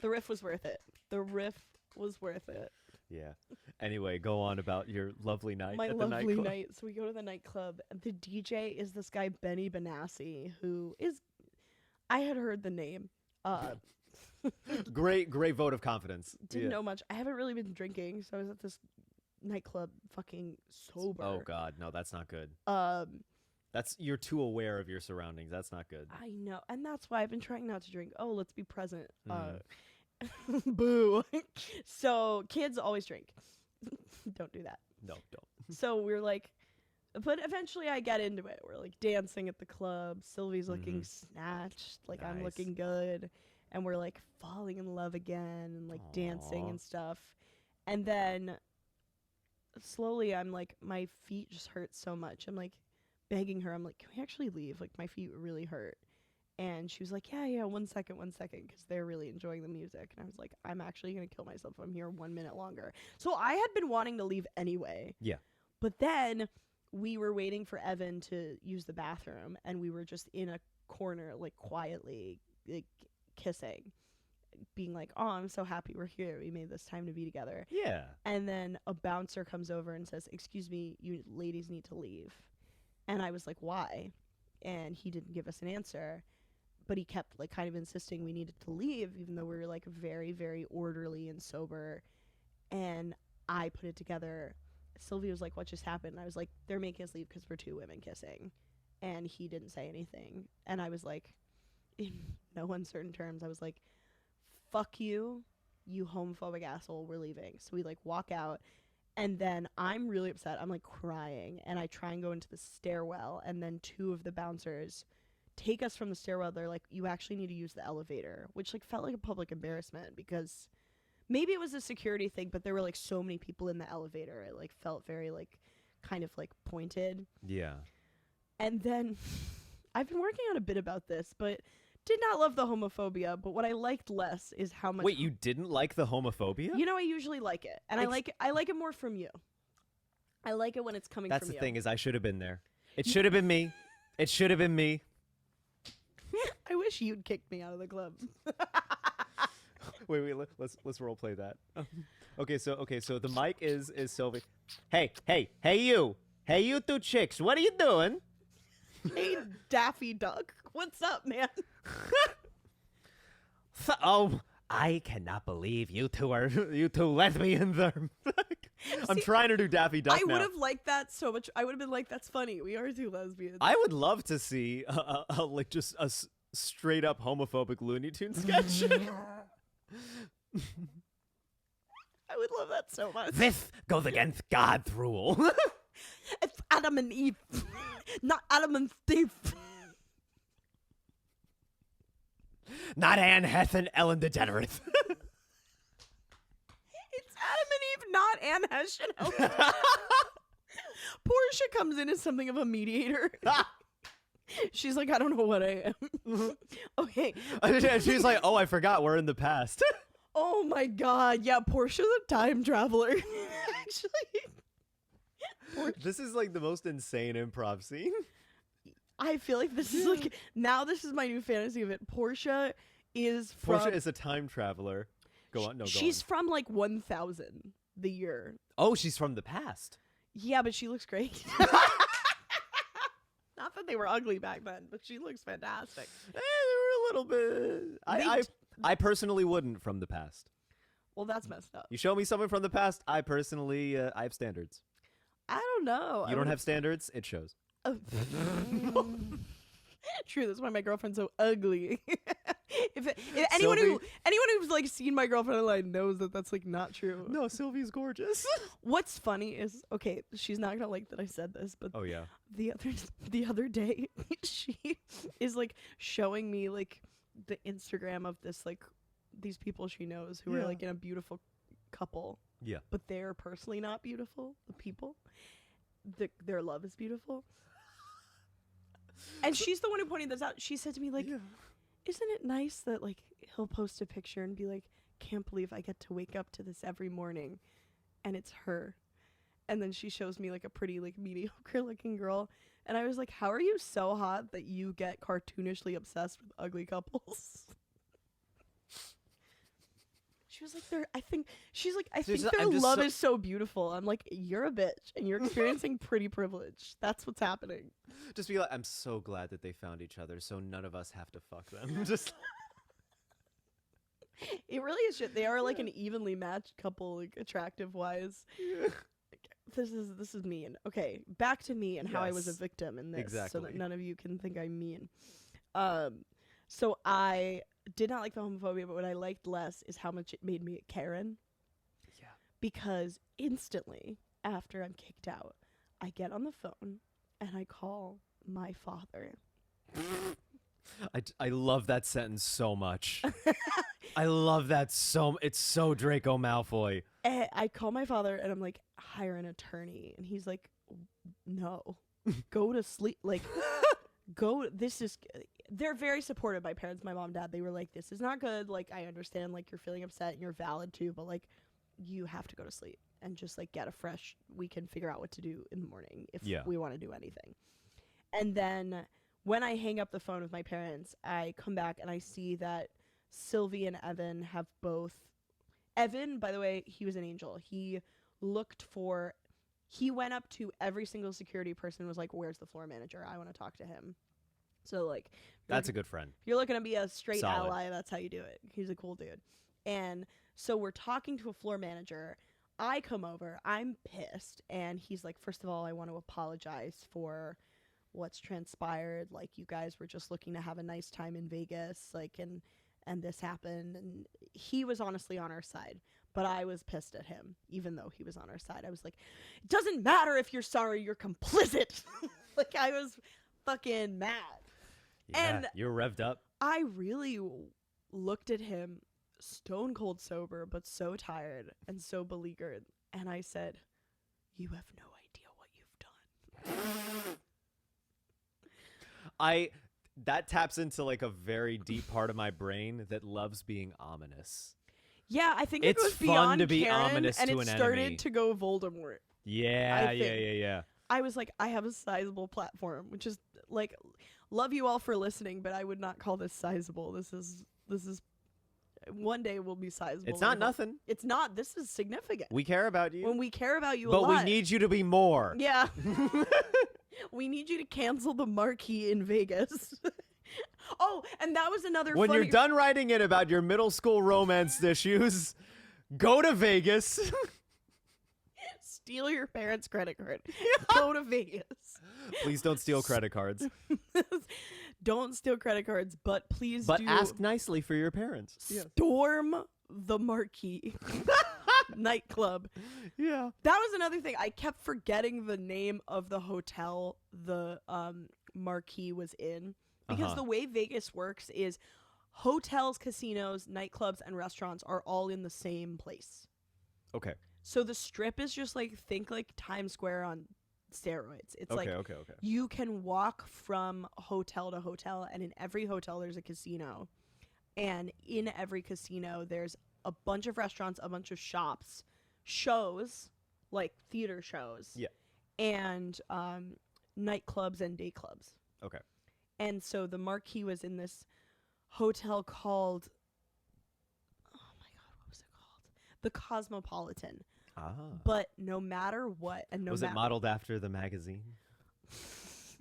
The riff was worth it. Yeah. Anyway, go on about your lovely night My at the lovely nightclub. night. So we go to the nightclub. The DJ is this guy Benny Benassi, who is, I had heard the name. Great vote of confidence. Didn't know much. I haven't really been drinking, so I was at this nightclub fucking sober. Oh God, no, that's not good. You're too aware of your surroundings. That's not good. I know, and that's why I've been trying not to drink. Oh, let's be present. Mm. Boo. So kids always drink. Don't do that. No, don't. So we're like, but eventually I get into it. We're like dancing at the club. Sylvie's looking snatched, like I'm Nice. looking good, and we're like falling in love again and like dancing Aw. and stuff. And then slowly I'm like, my feet just hurt so much. I'm like begging her. I'm like, can we actually leave? Like my feet really hurt. And she was like, yeah, 1 second, because they're really enjoying the music. And I was like, I'm actually going to kill myself if I'm here 1 minute longer. So I had been wanting to leave anyway. Yeah. But then we were waiting for Evan to use the bathroom, and we were just in a corner, like quietly, like kissing, being like, oh, I'm so happy we're here. We made this time to be together. Yeah. And then a bouncer comes over and says, excuse me, you ladies need to leave. And I was like, why? And he didn't give us an answer. But he kept like kind of insisting we needed to leave, even though we were like very, very orderly and sober. And I put it together. Sylvia was like, what just happened? And I was like, they're making us leave because we're two women kissing. And he didn't say anything. And I was like, in no uncertain terms, I was like, fuck you, you homophobic asshole, we're leaving. So we like walk out. And then I'm really upset. I'm like crying. And I try and go into the stairwell. And then two of the bouncers take us from the stairwell. They're like, you actually need to use the elevator, which like felt like a public embarrassment because maybe it was a security thing, but there were like so many people in the elevator. It like felt very like kind of like pointed. Yeah. And then I've been working on a bit about this, but did not love the homophobia. But what I liked less is how much. Wait, you didn't like the homophobia? You know, I usually like it, and I like it more from you. I like it when it's coming That's from the you. thing is I should have been there. It should have been me. It should have been me. I wish you'd kicked me out of the club. Wait, let's role play that. Okay, so the mic is Sylvie. Hey you two chicks, what are you doing? Hey, Daffy Duck, what's up, man? Oh, I cannot believe you two lesbians are. I'm trying to do Daffy Duck I now. would have liked that so much. I would have been like, that's funny. We are two lesbians. I would love to see like just a straight up homophobic Looney Tunes sketch. I would love that so much. This goes against God's rule. It's Adam and Eve, not Adam and Steve. Not Anne Hess and Ellen DeGeneres. It's Adam and Eve, not Anne Hesh and Ellen. Portia comes in as something of a mediator. She's like, I don't know what I am. Okay. She's like, oh, I forgot we're in the past. Oh my god. Yeah, Portia's a time traveler. Actually. This is like the most insane improv scene. I feel like this is like, now this is my new fantasy of it. Portia is from... Portia is a time traveler. Go on. No, go She's on. from like 1000 the year. Oh, she's from the past. Yeah, but she looks great. Not that they were ugly back then, but she looks fantastic. They were a little bit... I personally wouldn't from the past. Well, that's messed up. You show me someone from the past, I personally, I have standards. I don't know. You don't have standards, it shows. Oh. True, that's why my girlfriend's so ugly. if anyone who's like seen my girlfriend online knows that that's like not true. No, Sylvie's gorgeous. What's funny is, okay, she's not gonna like that I said this, but Oh yeah. the other day she is like showing me like the Instagram of this like these people she knows who are like in a beautiful couple. Yeah. But they're personally not beautiful. The people, their love is beautiful. And she's the one who pointed this out. She said to me like, isn't it nice that like he'll post a picture and be like, can't believe I get to wake up to this every morning, and it's her. And then she shows me like a pretty like mediocre looking girl, and I was like, how are you so hot that you get cartoonishly obsessed with ugly couples? She was like, I think their love is so beautiful. I'm like, you're a bitch and you're experiencing pretty privilege. That's what's happening. Just be like, I'm so glad that they found each other so none of us have to fuck them. Just It really is shit. They are like an evenly matched couple, like attractive wise. this is mean. Okay, back to me and how I was a Yes, victim in this, so that exactly. none of you can think I'm mean. So I did not like the homophobia, but what I liked less is how much it made me a Karen. Yeah. Because instantly after I'm kicked out, I get on the phone and I call my father. I love that sentence so much. I love that it's so Draco Malfoy. And I call my father and I'm like, hire an attorney. And he's like, no, go to sleep. Like, they're very supportive, my parents, my mom, dad. They were like, this is not good. Like, I understand, like, you're feeling upset and you're valid too, but like, you have to go to sleep and just like we can figure out what to do in the morning if we want to do anything. And then when I hang up the phone with my parents, I come back and I see that Sylvie and Evan have both. Evan, by the way, he was an angel. He went up to every single security person and was like, where's the floor manager? I want to talk to him. So like, That's a good friend. if you're looking to be a straight Solid. ally, that's how you do it. He's a cool dude. And so we're talking to a floor manager. I come over, I'm pissed, and he's like, first of all, I want to apologize for what's transpired. Like, you guys were just looking to have a nice time in Vegas, like, and this happened. And he was honestly on our side, but I was pissed at him, even though he was on our side. I was like, it doesn't matter if you're sorry, you're complicit. Like, I was fucking mad. Yeah, And you're revved up. I really looked at him stone cold sober, but so tired and so beleaguered. And I said, you have no idea what you've done. That taps into like a very deep part of my brain that loves being ominous. Yeah, I think It's it was fun beyond to be Karen, ominous and to it an started enemy. to go Voldemort. Yeah, I think. yeah. I was like, I have a sizable platform, which is like, love you all for listening, but I would not call this sizable. This is one day will be sizable. It's not nothing. It's not. This is significant. We care about you. When we care about you a but lot. we need you to be more. Yeah. We need you to cancel the marquee in Vegas. Oh, and that was another When funny... you're done writing it about your middle school romance issues, go to Vegas. Steal your parents' credit card. Go to Vegas. Please don't steal credit cards. Don't steal credit cards, but please But do ask nicely for your parents. storm the marquee nightclub. Yeah. That was another thing. I kept forgetting the name of the hotel the marquee was in. Because the way Vegas works is hotels, casinos, nightclubs, and restaurants are all in the same place. Okay. So the strip is just like, think like Times Square on steroids. It's Okay. you can walk from hotel to hotel, and in every hotel there's a casino. And in every casino there's a bunch of restaurants, a bunch of shops, shows, like theater shows. Yeah. And nightclubs and day clubs. Okay. And so the marquee was in this hotel called, oh my God, what was it called? The Cosmopolitan. Ah. But no matter what, and Was it modeled after the magazine?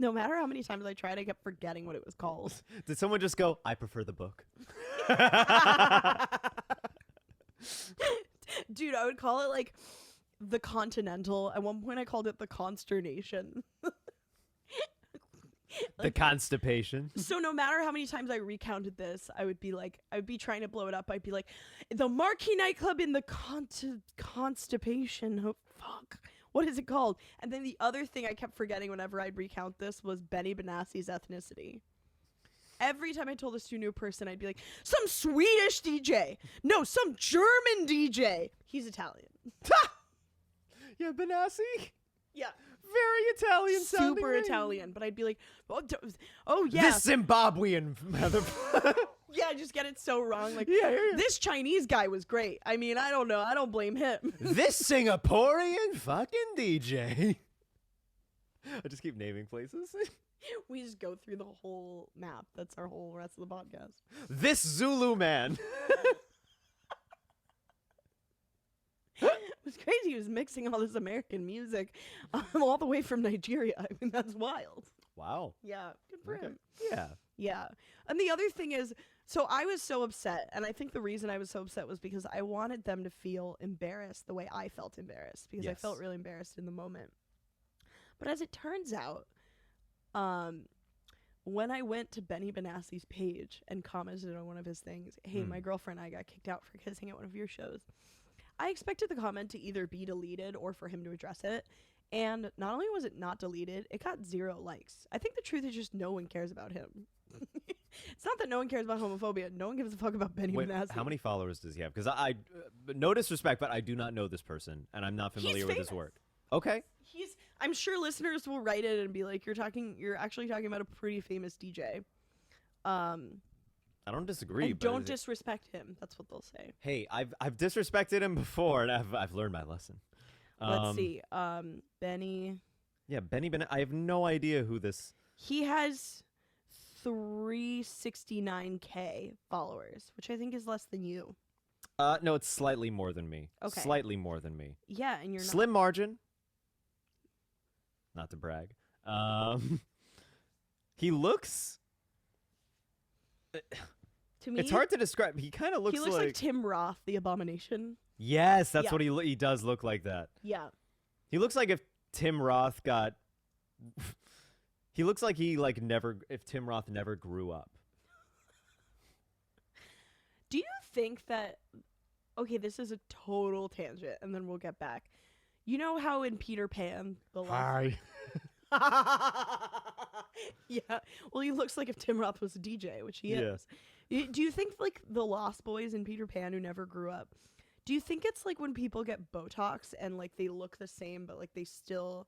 no matter how many times I tried, I kept forgetting what it was called. Did someone just go, I prefer the book? Dude, I would call it like the Continental. At one point I called it the Consternation. The constipation. So no matter how many times I recounted this, I would be trying to blow it up. I'd be like, the Marquee nightclub in the Constipation. Oh, fuck. What is it called? And then the other thing I kept forgetting whenever I'd recount this was Benny Benassi's ethnicity. Every time I told this to a new person, I'd be like, some Swedish DJ. No, some German DJ. He's Italian. Yeah, Benassi? Yeah. Very Italian sounding Super name. Italian. But I'd be like, oh yeah. This Zimbabwean mother. Yeah, I just get it so wrong. Like, Yeah. this Chinese guy was great. I mean, I don't know. I don't blame him. This Singaporean fucking DJ. I just keep naming places. We just go through the whole map. That's our whole rest of the podcast. This Zulu man. It was crazy. He was mixing all this American music all the way from Nigeria. I mean, that's wild. Wow. Yeah, good for him. Yeah. Yeah. And the other thing is, so I was so upset, and I think the reason I was so upset was because I wanted them to feel embarrassed the way I felt embarrassed, because I felt really embarrassed in the moment. But as it turns out, when I went to Benny Benassi's page and commented on one of his things, hey, my girlfriend and I got kicked out for kissing at one of your shows, I expected the comment to either be deleted or for him to address it. And not only was it not deleted, it got 0 likes. I think the truth is just no one cares about him. It's not that no one cares about homophobia. No one gives a fuck about Benny Benassi. How many followers does he have? Because I no disrespect, but I do not know this person, and I'm not familiar with his work. Okay. I'm sure listeners will write it and be like, you're actually talking about a pretty famous DJ. I don't disagree. And but don't disrespect him. That's what they'll say. Hey, I've disrespected him before, and I've learned my lesson. Let's see. Benny. Yeah, Benny Bennett. I have no idea who this. He has 369K followers, which I think is less than you. No, it's slightly more than me. Okay. Slightly more than me. Yeah, and you're not. Slim margin. Not to brag. He looks. To me, it's hard to describe. He kind of looks he looks like Tim Roth, the Abomination. Yes, that's what he does look like that. Yeah. He looks like if Tim Roth got. He looks like if Tim Roth never grew up. Do you think that? Okay, this is a total tangent, and then we'll get back. You know how in Peter Pan, the last. Hi. Yeah. Well, he looks like if Tim Roth was a DJ, which he is. Do you think like the Lost Boys in Peter Pan who never grew up? Do you think it's like when people get Botox and like they look the same, but like they still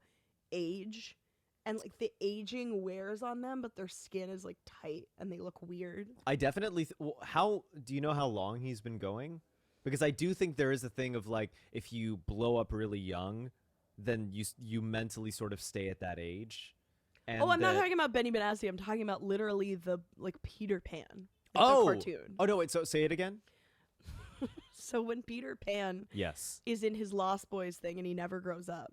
age, and like the aging wears on them, but their skin is like tight and they look weird? I definitely. How do you know how long he's been going? Because I do think there is a thing of like if you blow up really young, then you mentally sort of stay at that age. And I'm not talking about Benny Benassi. I'm talking about literally the like Peter Pan, the cartoon. Oh no! Wait. So say it again. So when Peter Pan is in his Lost Boys thing and he never grows up,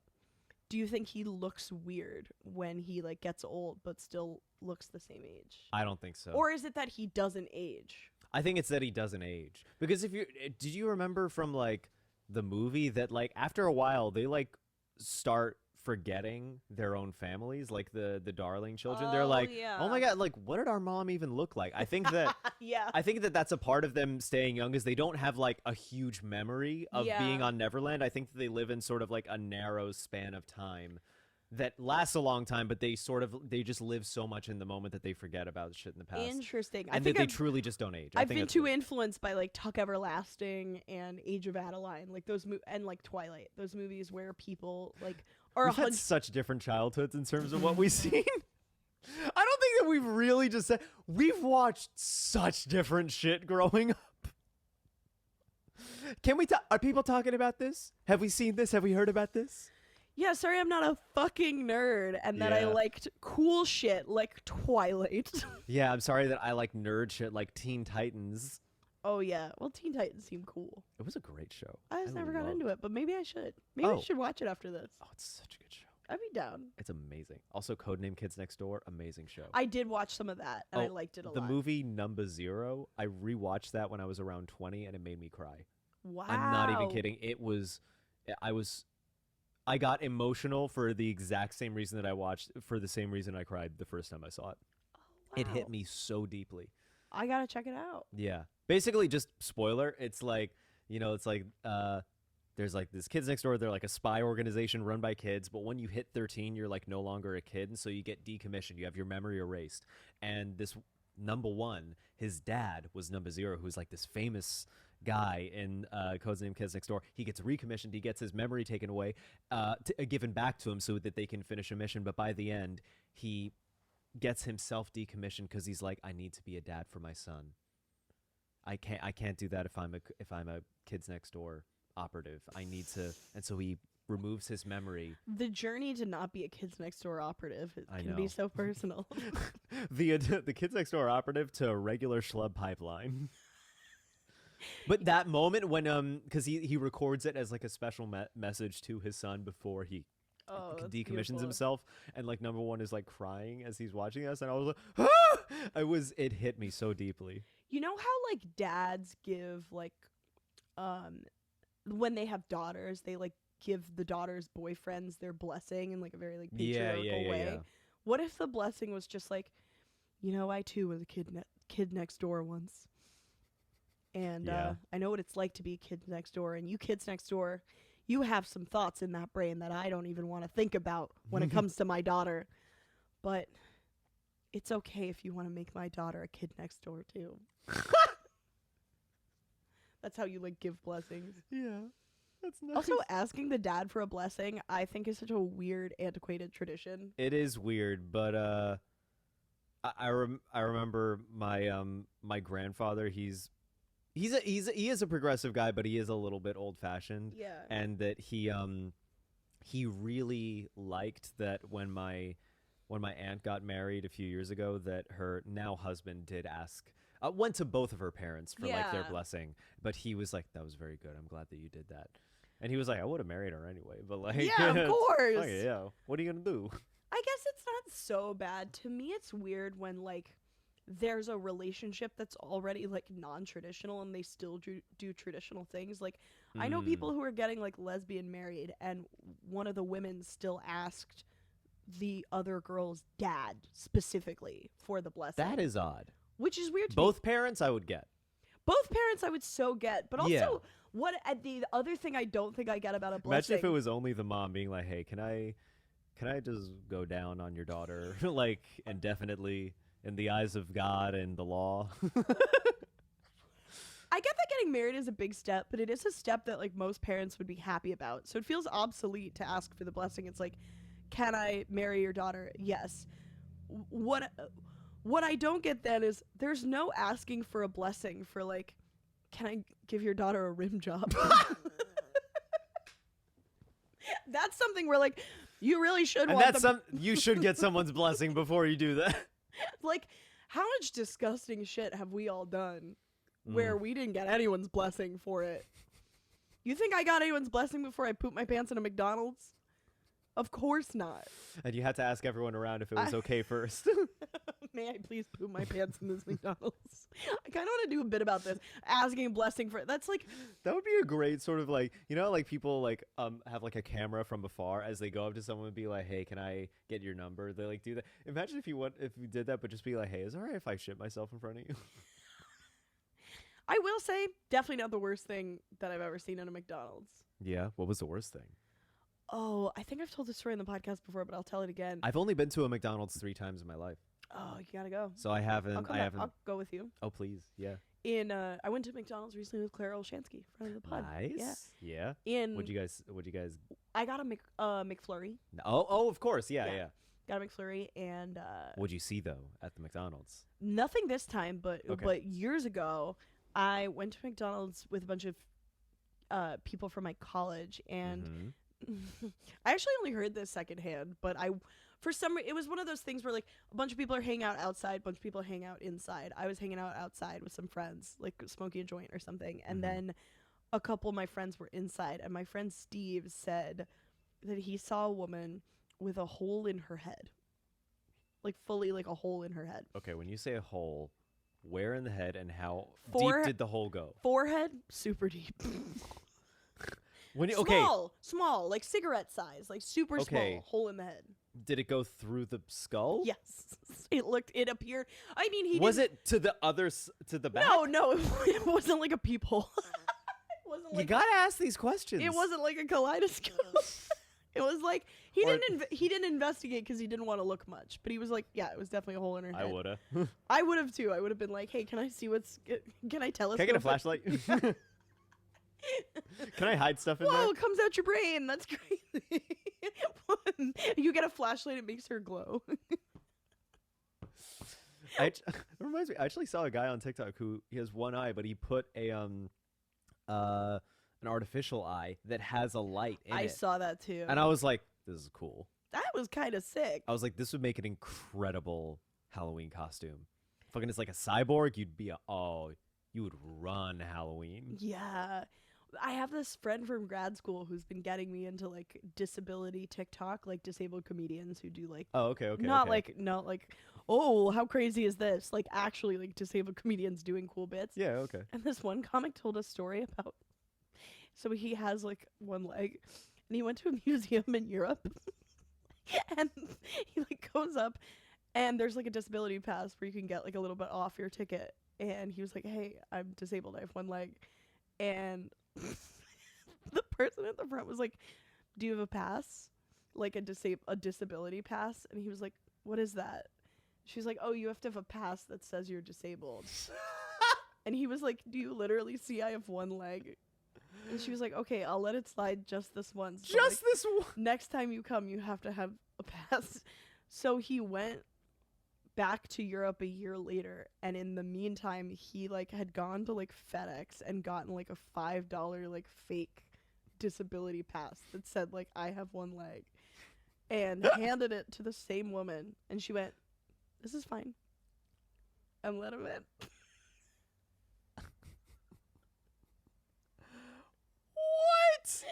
do you think he looks weird when he like gets old but still looks the same age? I don't think so. Or is it that he doesn't age? I think it's that he doesn't age. Because did you remember from like the movie that like after a while they like start forgetting their own families, like the darling children. They're like, oh my god, like what did our mom even look like? I think that I think that that's a part of them staying young is they don't have like a huge memory of being on Neverland. I think that they live in sort of like a narrow span of time that lasts a long time, but they just live so much in the moment that they forget about shit in the past. Interesting. And that they truly just don't age. I've been too influenced by like Tuck Everlasting and Age of Adeline, like those and like Twilight, those movies where people like are we've had such different childhoods in terms of what we've seen. I don't think that we've really just said we've watched such different shit growing up. Can we talk? Are people talking about this? Have we seen this? Have we heard about this? Yeah, sorry I'm not a fucking nerd and that I liked cool shit like Twilight. Yeah, I'm sorry that I like nerd shit like Teen Titans. Oh, yeah. Well, Teen Titans seemed cool. It was a great show. I just never got into it, but maybe I should. Maybe I should watch it after this. Oh, it's such a good show. I'd be down. It's amazing. Also, Codename Kids Next Door, amazing show. I did watch some of that, and I liked it a lot. The movie Number Zero, I rewatched that when I was around 20, and it made me cry. Wow. I'm not even kidding. I got emotional for the exact same reason that I watched, for the same reason I cried the first time I saw it. Oh, wow. It hit me so deeply. I gotta check it out. Yeah. Basically, just spoiler, it's like, there's like this Kids Next Door. They're like a spy organization run by kids. But when you hit 13, you're like no longer a kid. And so you get decommissioned. You have your memory erased. And this number one, his dad was Number Zero, who's like this famous guy in Codename Kids Next Door. He gets recommissioned. He gets his memory taken away, given back to him so that they can finish a mission. But by the end, he gets himself decommissioned because he's like, I need to be a dad for my son. I can't do that if I'm a Kids Next Door operative. I need to, and so he removes his memory. The journey to not be a Kids Next Door operative can be so personal. the Kids Next Door operative to a regular schlub pipeline. But that moment when because he records it as like a special message to his son before he Oh, that's decommissions beautiful. himself, and like number one is like crying as he's watching us, and I was like, it hit me so deeply. You know how like dads give like when they have daughters, they like give the daughter's boyfriends their blessing in like a very like patriarchal way. Yeah. What if the blessing was just like, I too was a kid next door once. And Yeah. I know what it's like to be a kid next door, and you kids next door, you have some thoughts in that brain that I don't even want to think about when it comes to my daughter. But it's okay if you want to make my daughter a kid next door too. That's how you like give blessings. Yeah. That's nice. Also, asking the dad for a blessing, I think, is such a weird, antiquated tradition. It is weird, but I remember my my grandfather. He is a progressive guy, but he is a little bit old fashioned. Yeah. And that he really liked that when my aunt got married a few years ago, that her now husband did ask. Went to both of her parents for like their Yeah. blessing, but he was like, "That was very good. I'm glad that you did that." And he was like, "I would have married her anyway," but like, Yeah, of course. okay, yeah. What are you gonna do? I guess it's not so bad. To me, it's weird when, like, there's a relationship that's already, like, non-traditional and they still do traditional things. Like, I know people who are getting, like, lesbian married, and one of the women still asked the other girl's dad specifically for the blessing. That is odd. Which is weird to me. Both parents, I would get. Both parents I would so get. But also, Yeah. the other thing I don't think I get about a blessing. Imagine if it was only the mom being like, "Hey, can I just go down on your daughter like indefinitely in the eyes of God and the law?" I get that getting married is a big step, but it is a step that like most parents would be happy about. So it feels obsolete to ask for the blessing. It's like, can I marry your daughter? Yes. What I don't get then is there's no asking for a blessing for like, can I give your daughter a rim job? That's something where like you really should And want that's you should get someone's blessing before you do that. like, how much disgusting shit have we all done where we didn't get anyone's blessing for it? You think I got anyone's blessing before I pooped my pants in a McDonald's? Of course not. And you had to ask everyone around if it was okay first. May I please poop my pants in this McDonald's? I kind of want to do a bit about this. Asking a blessing for that's like That would be a great sort of like, like people like have like a camera from afar as they go up to someone and be like, "Hey, can I get your number?" They like do that. Imagine if you did that, but just be like, "Hey, is it all right if I shit myself in front of you?" I will say, definitely not the worst thing that I've ever seen in a McDonald's. Yeah. What was the worst thing? Oh, I think I've told this story in the podcast before, but I'll tell it again. I've only been to a McDonald's 3 times in my life, Oh, you gotta go. so I haven't. I'll come back. I'll go with you. Oh, please, yeah. I went to McDonald's recently with Clara Olshansky, friend of the pod. Nice. Yeah. Yeah. In What'd you guys? I got a McFlurry. Oh, of course. Yeah, Yeah. yeah. Got a McFlurry and What'd you see though at the McDonald's? nothing this time, but Okay. but years ago, I went to McDonald's with a bunch of people from my college, and Mhm. I actually only heard this secondhand, but it was one of those things where like a bunch of people are hanging out outside, a bunch of people hang out inside. I was hanging out outside with some friends, like smoking a joint or something, and then a couple of my friends were inside, and my friend Steve said that he saw a woman with a hole in her head, like fully like a hole in her head. Okay, when you say a hole, where in the head and how Fore- deep did the hole go? Forehead, super deep. When you, Small, like cigarette size, like super Okay. small, hole in the head. did it go through the skull? Yes, it appeared. I mean, he Was didn't- it to the to the back? No, it wasn't like a peephole. It wasn't You like gotta ask these questions. it wasn't like a kaleidoscope. It was like he didn't investigate because he didn't want to look much, but he was like, yeah, it was definitely a hole in her head. I woulda. I would have too. I would have been like, hey, can I see can I tell us? Can I get a flashlight? Can I hide stuff in Whoa, there? it comes out your brain. That's crazy. You get a flashlight, it makes her glow. It reminds me. I actually saw a guy on TikTok who he has one eye, but he put an artificial eye that has a light in I it. saw that too. And I was like, this is cool. That was kind of sick. I was like, this would make an incredible Halloween costume. Fucking it's like a cyborg, you would run Halloween. Yeah. I have this friend from grad school who's been getting me into like disability TikTok, like disabled comedians who do like Oh, okay, okay. not okay. like oh, how crazy is this? Like actually like disabled comedians doing cool bits. Yeah, okay. And this one comic told a story about so he has like one leg and he went to a museum in Europe and he like goes up and there's like a disability pass where you can get like a little bit off your ticket. And he was like, "Hey, I'm disabled. I have one leg." And the person at the front was like, "Do you have a pass? Like a disability pass?" And he was like, "What is that?" She's like, "Oh, you have to have a pass that says you're disabled." And he was like, "Do you literally see I have one leg?" And she was like, "Okay, I'll let it slide just this once. But, Just like, this one. next time you come, you have to have a pass." So he went back to Europe a year later, and in the meantime he like had gone to like FedEx and gotten like a $5 like fake disability pass that said like I have one leg and handed it to the same woman, and she went, "This is fine," and let him in. What?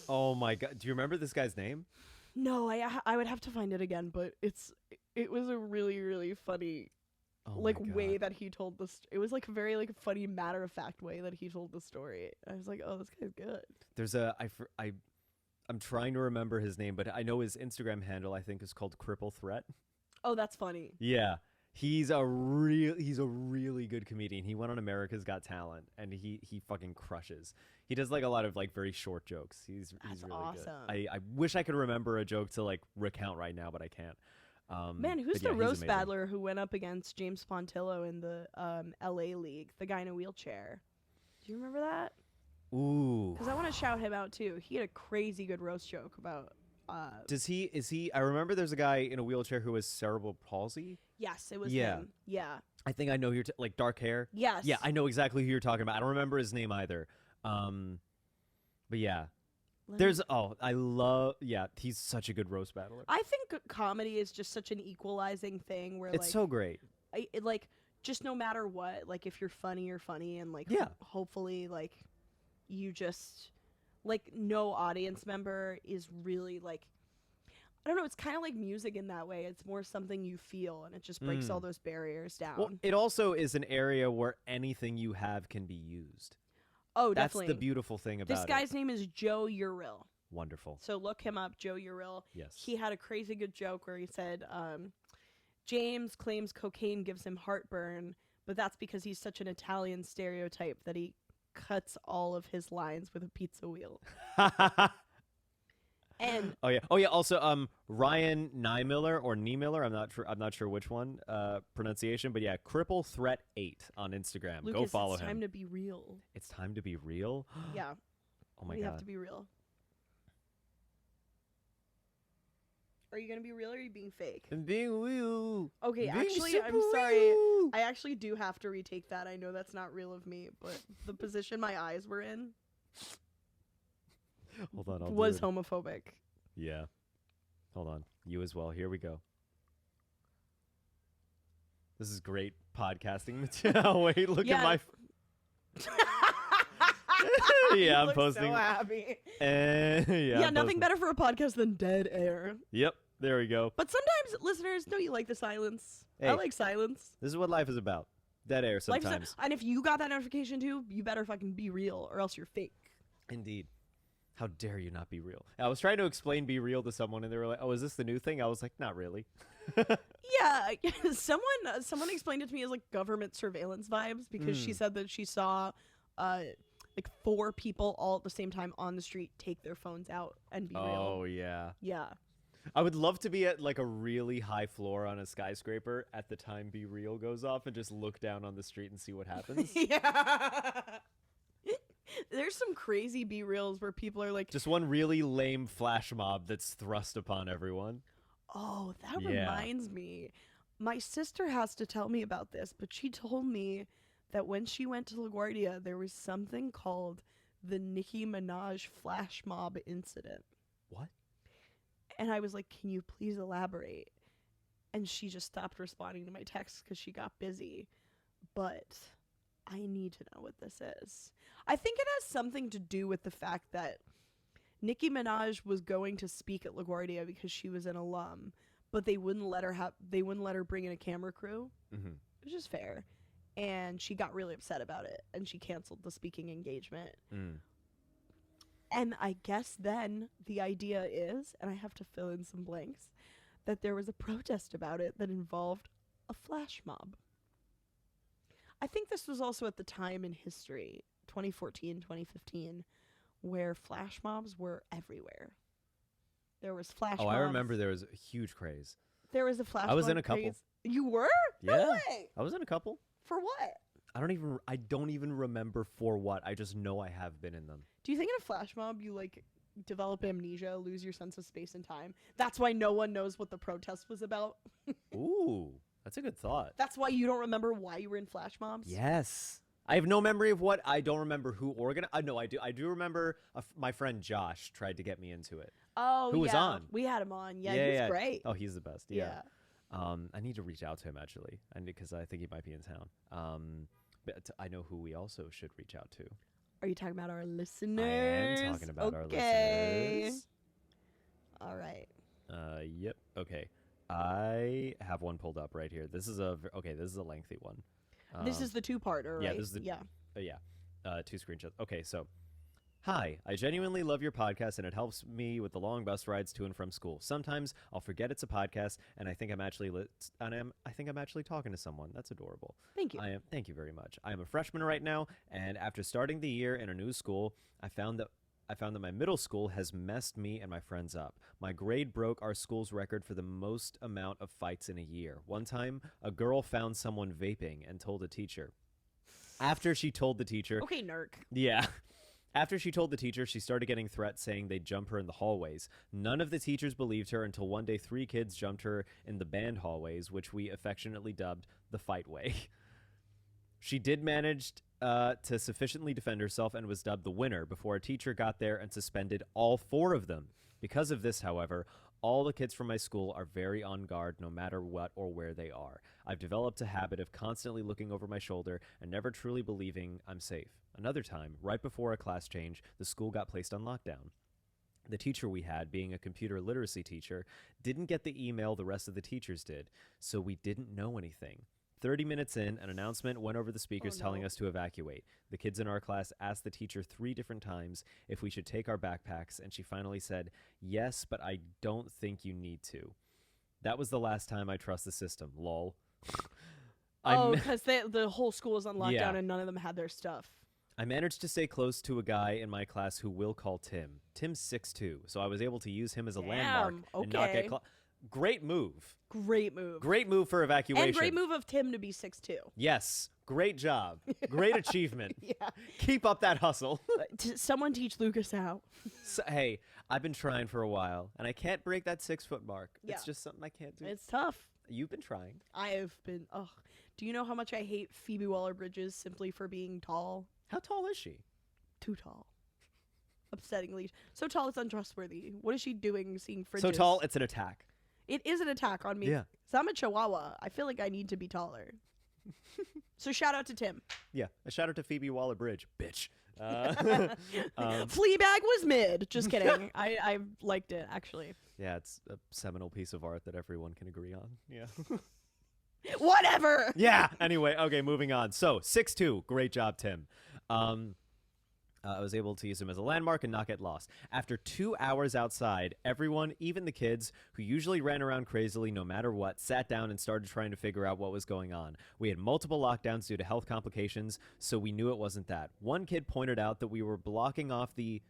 Oh my god. Do you remember this guy's name? No, I would have to find it again, but it was a really really funny Oh like my way God. that he told this. It was like a very like funny matter of fact way that he told the story. I was like, "Oh, this guy's good." There's I'm trying to remember his name, but I know his Instagram handle I think is called Cripple Threat. Oh, that's funny. Yeah. He's a really good comedian. He went on America's Got Talent and he fucking crushes. He does like a lot of like very short jokes. He's That's really awesome. good. I wish I could remember a joke to like recount right now, but I can't. Man, who's but the yeah, he's roast amazing. battler who went up against James Fontillo in the LA League? The guy in a wheelchair. Do you remember that? Ooh. Because I want to shout him out too. He had a crazy good roast joke about. Is he I remember there's a guy in a wheelchair who has cerebral palsy. Yes, it was Yeah. him. Yeah. I think I know who you're like dark hair. Yes. Yeah, I know exactly who you're talking about. I don't remember his name either. But yeah. He's such a good roast battler. I think comedy is just such an equalizing thing where It's like so great. like just no matter what, like if you're funny, you're funny, and like Yeah. hopefully like you just like no audience member is really like I don't know, it's kind of like music in that way. It's more something you feel and it just breaks all those barriers down. Well, it also is an area where anything you have can be used. Oh, That's definitely. the beautiful thing about This guy's name is Joe Urill. Wonderful. So look him up, Joe Urill. Yes. He had a crazy good joke where he said, James claims cocaine gives him heartburn, but that's because he's such an Italian stereotype that he cuts all of his lines with a pizza wheel. And oh yeah. Also, Ryan Niemiller or Niemiller, I'm not sure which one pronunciation, but yeah, Cripple Threat 8 on Instagram. Lucas, Go follow it's him. time to be real. It's time to be real. Yeah. Oh my we god. have to be real. Are you gonna be real or are you being fake? And being real. Okay, Being actually, super I'm sorry. real. I actually do have to retake that. I know that's not real of me, but the position my eyes were in Hold on, I'll do was it. homophobic. Yeah. Hold on. You as well. Here we go. This is great podcasting material. Wait, look Yeah. at my. You Yeah, I'm look posting. So happy. Yeah, I'm nothing posting. better for a podcast than dead air. Yep, there we go. But sometimes, listeners, don't you like the silence? I Hey. like silence. This is what life is about. Dead air Life is sometimes. and if you got that notification too, you better fucking be real, or else you're fake. Indeed. How dare you not be real? I was trying to explain be real to someone, and they were like, "Oh, is this the new thing?" I was like, "Not really." Yeah, someone explained it to me as like government surveillance vibes because she said that she saw like 4 people all at the same time on the street take their phones out and be real. Oh yeah. Yeah. I would love to be at like a really high floor on a skyscraper at the time Be Real goes off and just look down on the street and see what happens. Yeah. There's some crazy Be Reals where people are like, Just one really lame flash mob that's thrust upon everyone. oh, that Yeah. reminds me. My sister has to tell me about this, but she told me that when she went to LaGuardia, there was something called the Nicki Minaj flash mob incident. What? And I was like, can you please elaborate? And she just stopped responding to my texts because she got busy. But I need to know what this is. I think it has something to do with the fact that Nicki Minaj was going to speak at LaGuardia because she was an alum, but they wouldn't let her bring in a camera crew, which is fair. And she got really upset about it, and she canceled the speaking engagement. And I guess then the idea is, and I have to fill in some blanks, that there was a protest about it that involved a flash mob. I think this was also at the time in history, 2014, 2015, where flash mobs were everywhere. There was flash mobs. I remember there was a huge craze. There was a flash mob. I was in a couple. Craze. You were? Yeah. No way. I was in a couple. For what? I don't even remember for what. I just know I have been in them. Do you think in a flash mob you like develop amnesia, lose your sense of space and time? That's why no one knows what the protest was about. Ooh, that's a good thought. That's why you don't remember why you were in flash mobs? Yes. I have no memory of what. I don't remember who organized. No, I do. I do remember my friend Josh tried to get me into it. Oh, who was on? We had him on. Yeah, he was great. Oh, he's the best. Yeah. I need to reach out to him actually, because I think he might be in town. But I know who we also should reach out to. Are you talking about our listeners? I am talking about our listeners. All right. Yep. Okay. I have one pulled up right here. This is a lengthy one. This is the two-parter, right? Yeah. This is the 2 screenshots. Okay. So, hi. I genuinely love your podcast, and it helps me with the long bus rides to and from school. Sometimes I'll forget it's a podcast, and I think I'm actually talking to someone. That's adorable. Thank you. Thank you very much. I am a freshman right now, and after starting the year in a new school, I found that my middle school has messed me and my friends up. My grade broke our school's record for the most amount of fights in a year. One time, a girl found someone vaping and told a teacher. After she told the teacher... Okay, Nerk. Yeah. After she told the teacher, she started getting threats saying they'd jump her in the hallways. None of the teachers believed her until one day 3 kids jumped her in the band hallways, which we affectionately dubbed the fight way. She did manage to sufficiently defend herself and was dubbed the winner before a teacher got there and suspended all 4 of them. Because of this, however, all the kids from my school are very on guard no matter what or where they are. I've developed a habit of constantly looking over my shoulder and never truly believing I'm safe. Another time, right before a class change, the school got placed on lockdown. The teacher we had, being a computer literacy teacher, didn't get the email the rest of the teachers did, so we didn't know anything. 30 minutes in, an announcement went over the speakers telling us to evacuate. The kids in our class asked the teacher 3 different times if we should take our backpacks, and she finally said, yes, but I don't think you need to. That was the last time I trust the system, lol. Because the whole school was on lockdown and none of them had their stuff. I managed to stay close to a guy in my class who we'll call Tim. Tim's 6'2", so I was able to use him as a landmark and not get Great move. Great move. Great move for evacuation. And great move of Tim to be 6'2". Yes. Great job. Great achievement. Yeah. Keep up that hustle. Someone teach Lukas how. So, hey, I've been trying for a while, and I can't break that 6-foot mark. Yeah. It's just something I can't do. It's tough. You've been trying. I have been. Oh, do you know how much I hate Phoebe Waller-Bridges simply for being tall? How tall is she? Too tall. Upsettingly. So tall it's untrustworthy. What is she doing seeing fridges? So tall, it's an attack. It is an attack on me. Yeah. So I'm a chihuahua. I feel like I need to be taller. So shout out to Tim. Yeah. A shout out to Phoebe Waller-Bridge. Bitch. Fleabag was mid. Just kidding. I liked it, actually. Yeah, it's a seminal piece of art that everyone can agree on. Yeah. Whatever. Yeah. Anyway, okay, moving on. So, 6'2". Great job, Tim. I was able to use him as a landmark and not get lost. After 2 hours outside, everyone, even the kids, who usually ran around crazily no matter what, sat down and started trying to figure out what was going on. We had multiple lockdowns due to health complications, so we knew it wasn't that. One kid pointed out that we were blocking off the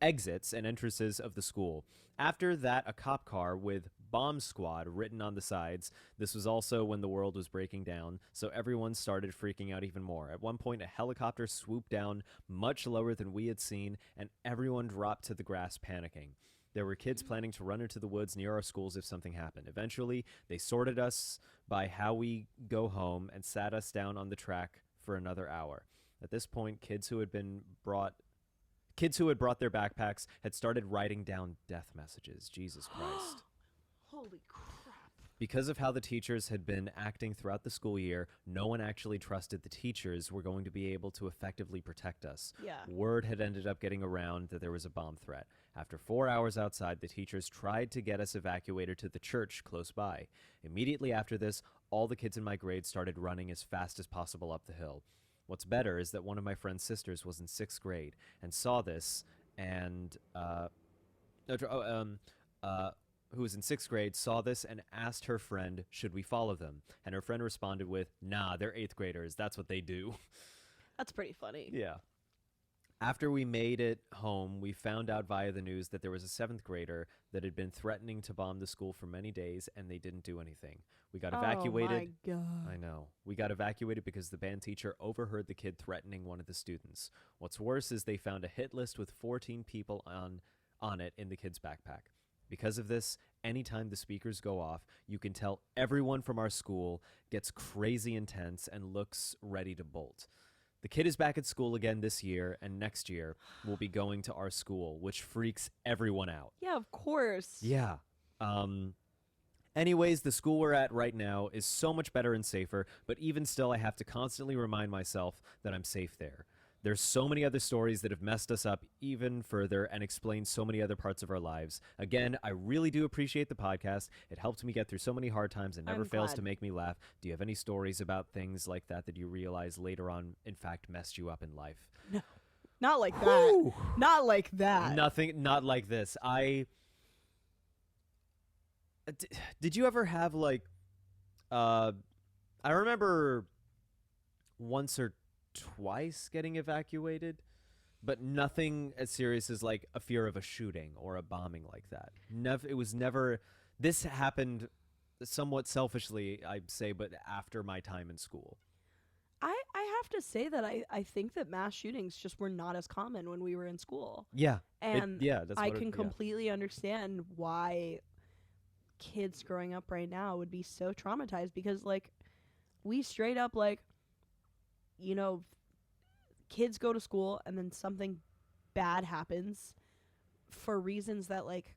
exits and entrances of the school. After that, a cop car with bomb squad written on the sides. This was also when the world was breaking down, so everyone started freaking out even more. At one point, a helicopter swooped down much lower than we had seen, and everyone dropped to the grass panicking. There were kids planning to run into the woods near our schools if something happened. Eventually, they sorted us by how we go home and sat us down on the track for another hour. At this point, kids who had brought their backpacks had started writing down death messages. Jesus Christ. Holy crap. Because of how the teachers had been acting throughout the school year, no one actually trusted the teachers were going to be able to effectively protect us. Yeah. Word had ended up getting around that there was a bomb threat. After 4 hours outside, the teachers tried to get us evacuated to the church close by. Immediately after this, all the kids in my grade started running as fast as possible up the hill. What's better is that one of my friend's sisters was in 6th grade and saw this and, who was in 6th grade, saw this and asked her friend, should we follow them? And her friend responded with, nah, they're 8th graders. That's what they do. That's pretty funny. Yeah. After we made it home, we found out via the news that there was a 7th grader that had been threatening to bomb the school for many days, and they didn't do anything. We got evacuated. Oh, my God. I know. We got evacuated because the band teacher overheard the kid threatening one of the students. What's worse is they found a hit list with 14 people on it in the kid's backpack. Because of this, anytime the speakers go off, you can tell everyone from our school gets crazy intense and looks ready to bolt. The kid is back at school again this year, and next year we'll be going to our school, which freaks everyone out. Yeah, of course. Yeah. Anyways, the school we're at right now is so much better and safer, but even still, I have to constantly remind myself that I'm safe there. There's so many other stories that have messed us up even further and explain so many other parts of our lives. Again, I really do appreciate the podcast. It helped me get through so many hard times and never I'm fails glad. to make me laugh. Do you have any stories about things like that that you realize later on, in fact, messed you up in life? No, not like that. Whew. Not like that. Nothing, not like this. Did you ever have like, I remember once or twice getting evacuated, but nothing as serious as like a fear of a shooting or a bombing like that. It was never. This happened somewhat selfishly, I'd say, but after my time in school. I have to say that I think that mass shootings just were not as common when we were in school. Yeah, And that's I what can yeah. completely understand why kids growing up right now would be so traumatized, because like we straight up like, you know, kids go to school and then something bad happens for reasons that like,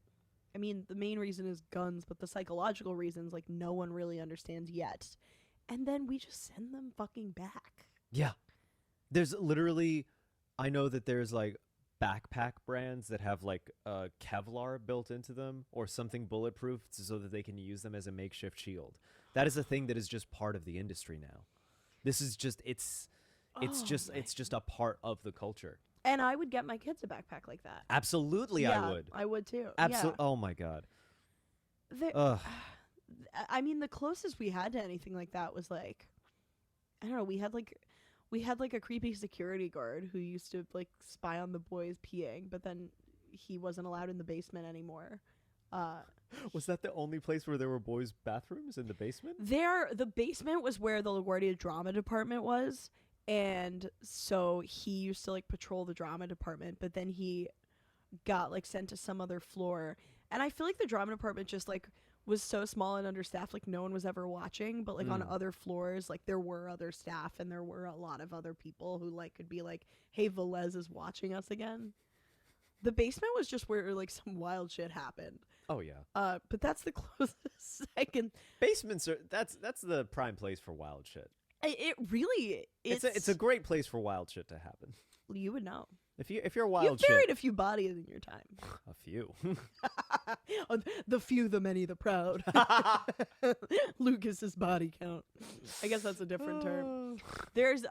I mean, the main reason is guns, but the psychological reasons like no one really understands yet. And then we just send them fucking back. Yeah. There's literally, I know that there's like backpack brands that have like Kevlar built into them or something bulletproof so that they can use them as a makeshift shield. That is a thing that is just part of the industry now. This is just, it's just a part of the culture. And I would get my kids a backpack like that. Absolutely, Yeah, I would. I would too. Absolutely. Oh my God. Yeah. I mean, the closest we had to anything like that was like, I don't know, we had like a creepy security guard who used to like spy on the boys peeing, but then he wasn't allowed in the basement anymore. Was that the only place where there were boys' bathrooms, in the basement? The basement was where the LaGuardia drama department was, and so he used to like patrol the drama department, but then he got like sent to some other floor, and I feel like the drama department just like was so small and understaffed, like no one was ever watching, but like on other floors, like there were other staff and there were a lot of other people who like could be like, hey, Velez is watching us again. The basement was just where like some wild shit happened. Oh yeah. But that's the closest I can. Basements are that's the prime place for wild shit. It really it's a great place for wild shit to happen. You would know. If you're wild You've shit. buried a few bodies in your time. A few. The few, the many, the proud. Lucas's body count. I guess that's a different term. There's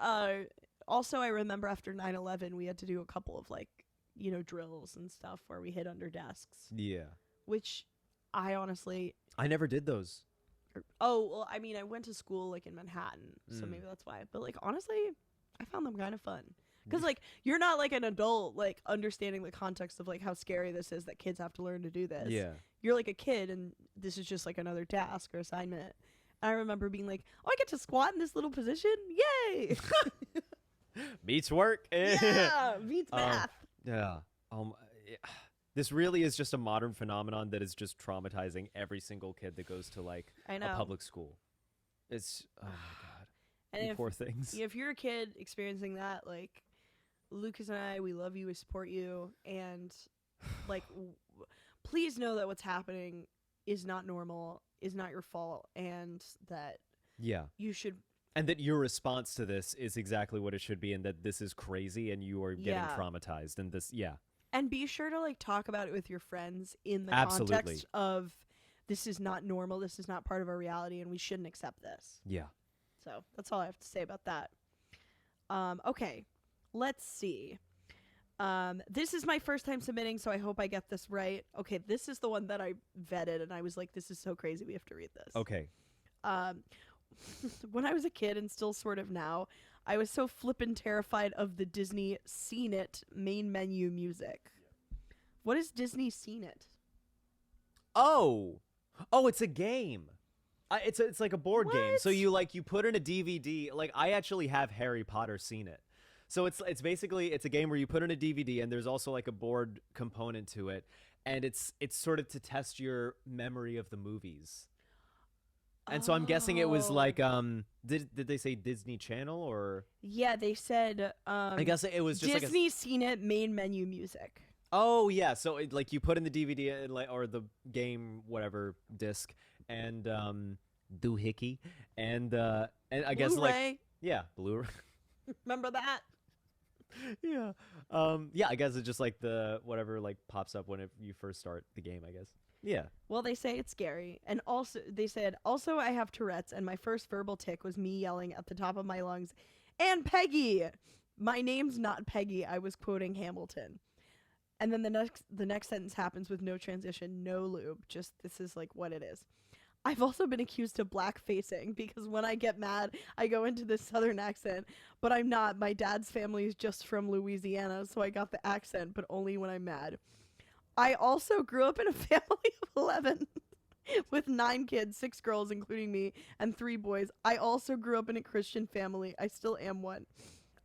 also, I remember after 9/11 we had to do a couple of like, you know, drills and stuff where we hid under desks. Yeah. Which I honestly never did those. Oh, well, I mean, I went to school like in Manhattan, so maybe that's why. But like honestly, I found them kind of fun. Because, like, you're not, like, an adult, like, understanding the context of, like, how scary this is that kids have to learn to do this. Yeah. You're, like, a kid, and this is just, like, another task or assignment. And I remember being like, oh, I get to squat in this little position? Yay! Beats work. Yeah, beats math. Yeah. This really is just a modern phenomenon that is just traumatizing every single kid that goes to, like, I know. a public school. It's, oh, my God. And poor things. If you're a kid experiencing that, like, Lucas and I, we love you, we support you, and like please know that what's happening is not normal. is not your fault and that Yeah. you should And that your response to this is exactly what it should be, and that this is crazy and you are getting traumatized. And this, and be sure to like talk about it with your friends in the Absolutely. context of this is not normal, this is not part of our reality, and we shouldn't accept this. Yeah. So that's all I have to say about that. Okay, let's see. This is my first time submitting, so I hope I get this right. Okay, this is the one that I vetted, and I was like, this is so crazy, we have to read this. Okay. When I was a kid, and still sort of now, I was so flippin' terrified of the Disney Scene It main menu music. What is Disney Scene It? Oh, it's a game. It's like a board game. So you put in a DVD. Like, I actually have Harry Potter Seen It. So it's basically a game where you put in a DVD, and there's also like a board component to it, and it's sort of to test your memory of the movies. And so I'm guessing it was like did they say Disney Channel or? Yeah, they said I guess it was just Disney Scene It main menu music. Oh yeah, so like you put in the DVD or the game whatever disc and doohickey and I guess Blu-ray. Blu-ray. Remember that? Yeah. I guess it's just like the whatever like pops up when you first start the game, I guess. Yeah. Well, they say it's scary. And also, they said, also I have Tourette's, and my first verbal tick was me yelling at the top of my lungs, and Peggy! My name's not Peggy. I was quoting Hamilton. And then the next sentence happens with no transition, no lube. Just, this is like what it is. I've also been accused of blackfacing because when I get mad, I go into this southern accent, but I'm not. My dad's family is just from Louisiana, so I got the accent, but only when I'm mad. I also grew up in a family of 11 with 9 kids, 6 girls, including me, and 3 boys. I also grew up in a Christian family. I still am one.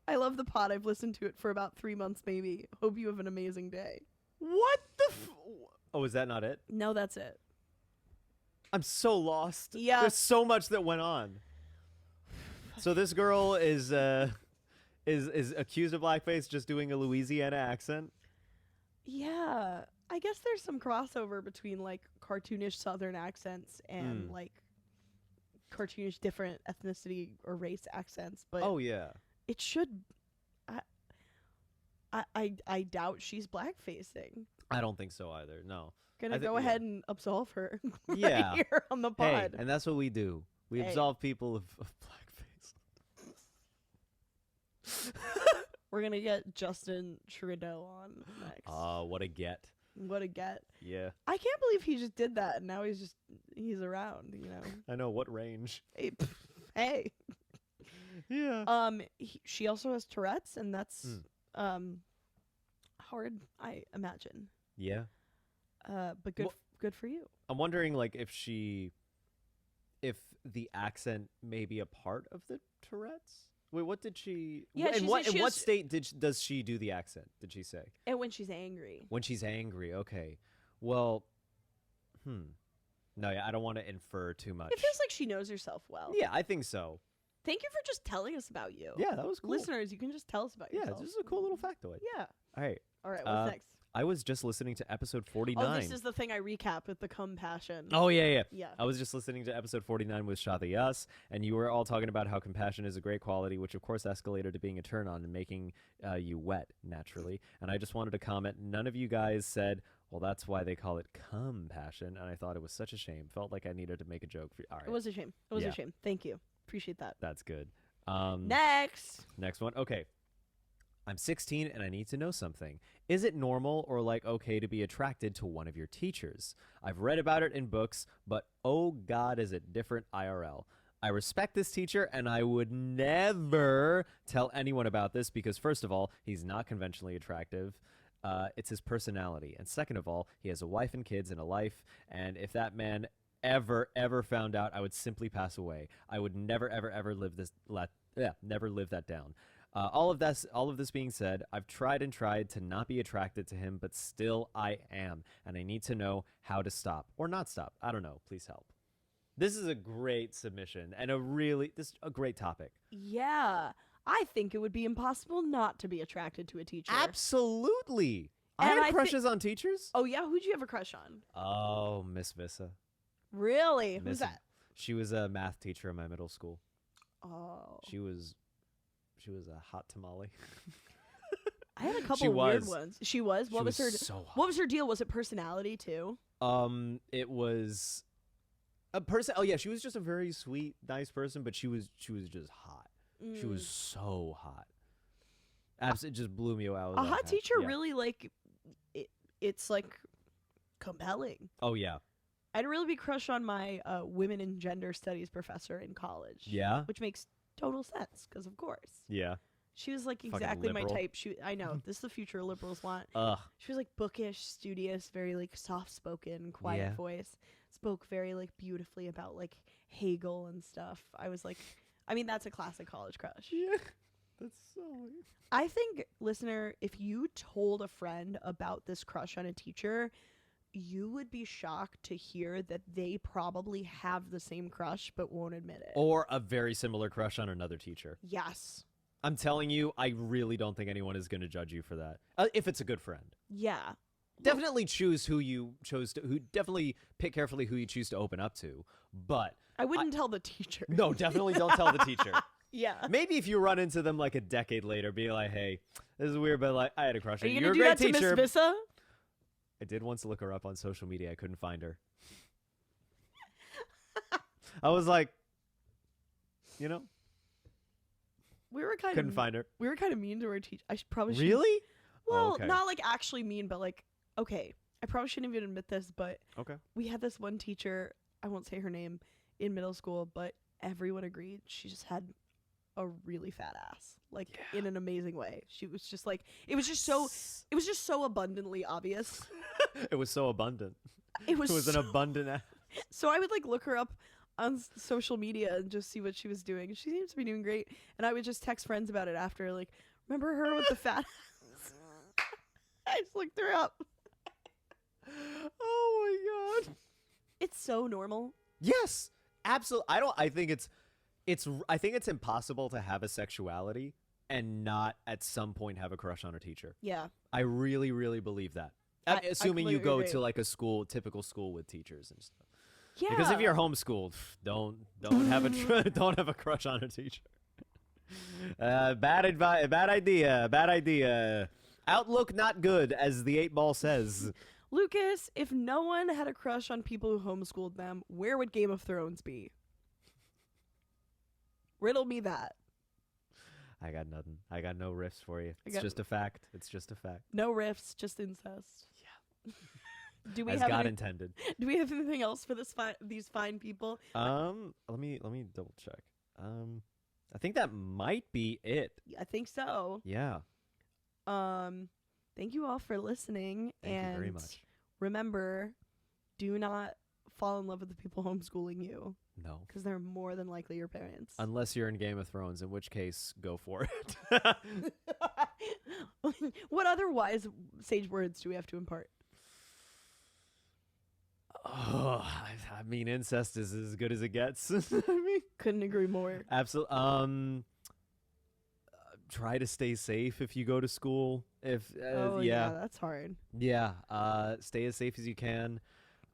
I love the pod. I've listened to it for about 3 months, maybe. Hope you have an amazing day. What the Oh, is that not it? No, that's it. I'm so lost. Yeah. There's so much that went on. So this girl is accused of blackface just doing a Louisiana accent? Yeah. I guess there's some crossover between like cartoonish southern accents and like cartoonish different ethnicity or race accents, but oh yeah, it should. I doubt she's blackfacing. I don't think so either. No, Gonna go ahead and absolve her. Yeah, right here on the pod. Hey, and that's what we do. We absolve people of blackface. We're gonna get Justin Trudeau on next. What a get. What a get. Yeah. I can't believe he just did that and now he's around, you know. I know, what range. Hey. Yeah. She also has Tourette's, and that's hard, I imagine. Yeah. But good for you. I'm wondering like if the accent may be a part of the Tourette's. Wait, what did she? Yeah, in what state does she do the accent? Did she say? And when she's angry. When she's angry, okay. Well, no, yeah, I don't want to infer too much. It feels like she knows herself well. Yeah, I think so. Thank you for just telling us about you. Yeah, that was cool. Listeners, you can just tell us about yourself. Yeah, this is a cool little factoid. Yeah. All right. What's next? I was just listening to episode 49. Oh, this is the thing I recap with the compassion. Oh, yeah. Yeah. I was just listening to episode 49 with Shadi Yas, and you were all talking about how compassion is a great quality, which of course escalated to being a turn-on and making you wet, naturally. And I just wanted to comment, none of you guys said, well, that's why they call it compassion, and I thought it was such a shame. Felt like I needed to make a joke for you. All right. It was a shame. It was a shame. Thank you. Appreciate that. That's good. Next one. Okay. I'm 16 and I need to know something. Is it normal or like okay to be attracted to one of your teachers? I've read about it in books, but oh God, is it different IRL? I respect this teacher and I would never tell anyone about this because first of all, he's not conventionally attractive. It's his personality. And second of all, he has a wife and kids and a life. And if that man ever found out, I would simply pass away. I would never live that down. All of this being said, I've tried to not be attracted to him, but still I am, and I need to know how to stop or not stop. I don't know. Please help. This is a great submission and a great topic. Yeah, I think it would be impossible not to be attracted to a teacher. Absolutely. And I have crushes on teachers. Oh yeah, who'd you have a crush on? Oh, Miss Vissa. Really? Who's Miss- that? She was a math teacher in my middle school. Oh. She was a hot tamale. I had a couple She weird was. ones. She was? She What was her so hot. What was her deal? Was it personality too? It was a person. Oh yeah, she was just a very sweet, nice person, but she was just hot. She was so hot. It just blew me away. I was A like, hot teacher yeah. really like it's like compelling. Oh yeah. I had a really big crush on my women and gender studies professor in college. Yeah. Which makes total sense because of course. Yeah. She was like Fucking exactly my liberal. type. I know, this is the future liberals want. Ugh. She was like bookish, studious, very like soft spoken, quiet Yeah. voice. Spoke very like beautifully about like Hegel and stuff. I was like, I mean, that's a classic college crush. Yeah. That's so. I think, listener, if you told a friend about this crush on a teacher, you would be shocked to hear that they probably have the same crush but won't admit it. Or a very similar crush on another teacher. Yes. I'm telling you, I really don't think anyone is going to judge you for that. If it's a good friend. Yeah. Definitely choose who you chose to, definitely pick carefully who you choose to open up to. But I wouldn't tell the teacher. no, definitely don't tell the teacher. Yeah. Maybe if you run into them like a decade later, be like, hey, this is weird, but like, I had a crush Are on you you. going You're to a do great that teacher. to Miss Vissa? I did once look her up on social media. I couldn't find her. I was like, you know, We were kind couldn't of find her. We were kind of mean to our teacher. I probably should. Really? Well, Oh, okay. not like actually mean, but like, okay, I probably shouldn't even admit this, but Okay. we had this one teacher, I won't say her name, in middle school, but everyone agreed she just had a really fat ass, like in an amazing way. She was just like, it was just so abundantly obvious. It was so abundant. It was, It was an so, abundant ass. so I would like look her up on social media and just see what she was doing. She seems to be doing great. And I would just text friends about it after, like, remember her with the fat ass? I just looked her up. Oh my god. It's so normal. Yes, absolutely. I think it's impossible to have a sexuality and not at some point have a crush on a teacher. Yeah. I really, really believe that. I Assuming you completely go agree. to like a typical school with teachers and stuff. Yeah. Because if you're homeschooled, don't have a don't have a crush on a teacher. Bad idea. Outlook not good, as the 8-ball says. Lucas, if no one had a crush on people who homeschooled them, where would Game of Thrones be? Riddle me that. I got nothing. I got no riffs for you. It's just a fact. It's just a fact. No riffs, just incest. Yeah. Do we As have God any- intended. Do we have anything else for these fine people? Let me double check. I think that might be it. I think so. Yeah. Thank you all for listening. Thank and you very much. remember, do not fall in love with the people homeschooling you, No. because they're more than likely your parents. Unless you're in Game of Thrones, in which case, go for it. What other wise sage words do we have to impart? Oh, I mean, incest is as good as it gets. I mean, Couldn't agree more. absolutely. Try to stay safe if you go to school. If Yeah, that's hard. yeah, stay as safe as you can.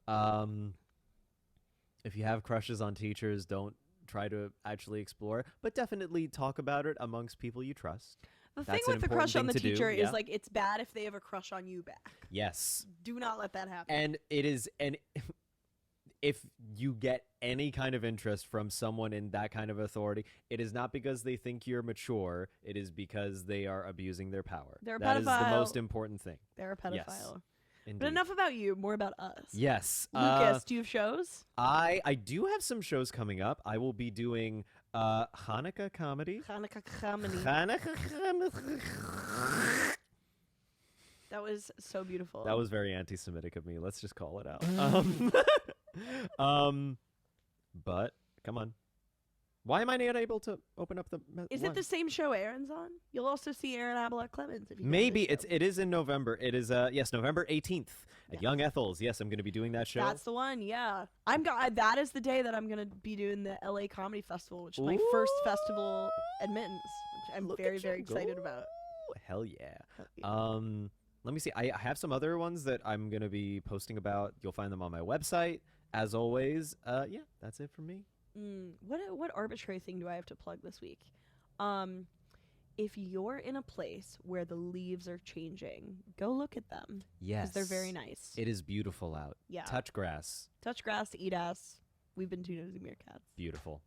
If you have crushes on teachers, don't try to actually explore, but definitely talk about it amongst people you trust. The thing That's an with the important crush on the thing to do, teacher yeah. is like it's bad if they have a crush on you back. Yes. Do not let that happen. And it is, and if you get any kind of interest from someone in that kind of authority, it is not because they think you're mature. It is because they are abusing their power. They're a That is the pedophile. most important thing. They're a pedophile. Yes. But Indeed. enough about you, more about us. Yes. Lucas, do you have shows? I do have some shows coming up. I will be doing Hanukkah comedy. Hanukkah comedy. That was so beautiful. That was very anti-Semitic of me. Let's just call it out. But come on. Why am I not able to open up the? Is it the same show Aaron's on? You'll also see Aaron Abelard Clemens if you go to Maybe this show. it is in November. It is yes, November 18th at Yes. Young Ethel's. Yes, I'm going to be doing that show. That's the one. Yeah, that is the day that I'm gonna be doing the LA Comedy Festival, which is my first festival admittance, which I'm Look very at you very excited go. about. Hell yeah. Yeah. Let me see. I have some other ones that I'm gonna be posting about. You'll find them on my website. As always, yeah, that's it for me. What arbitrary thing do I have to plug this week? If you're in a place where the leaves are changing, go look at them. Yes. Because they're very nice. It is beautiful out. Yeah. Touch grass. Touch grass, eat ass. We've been to Nosy Meerkats. Beautiful.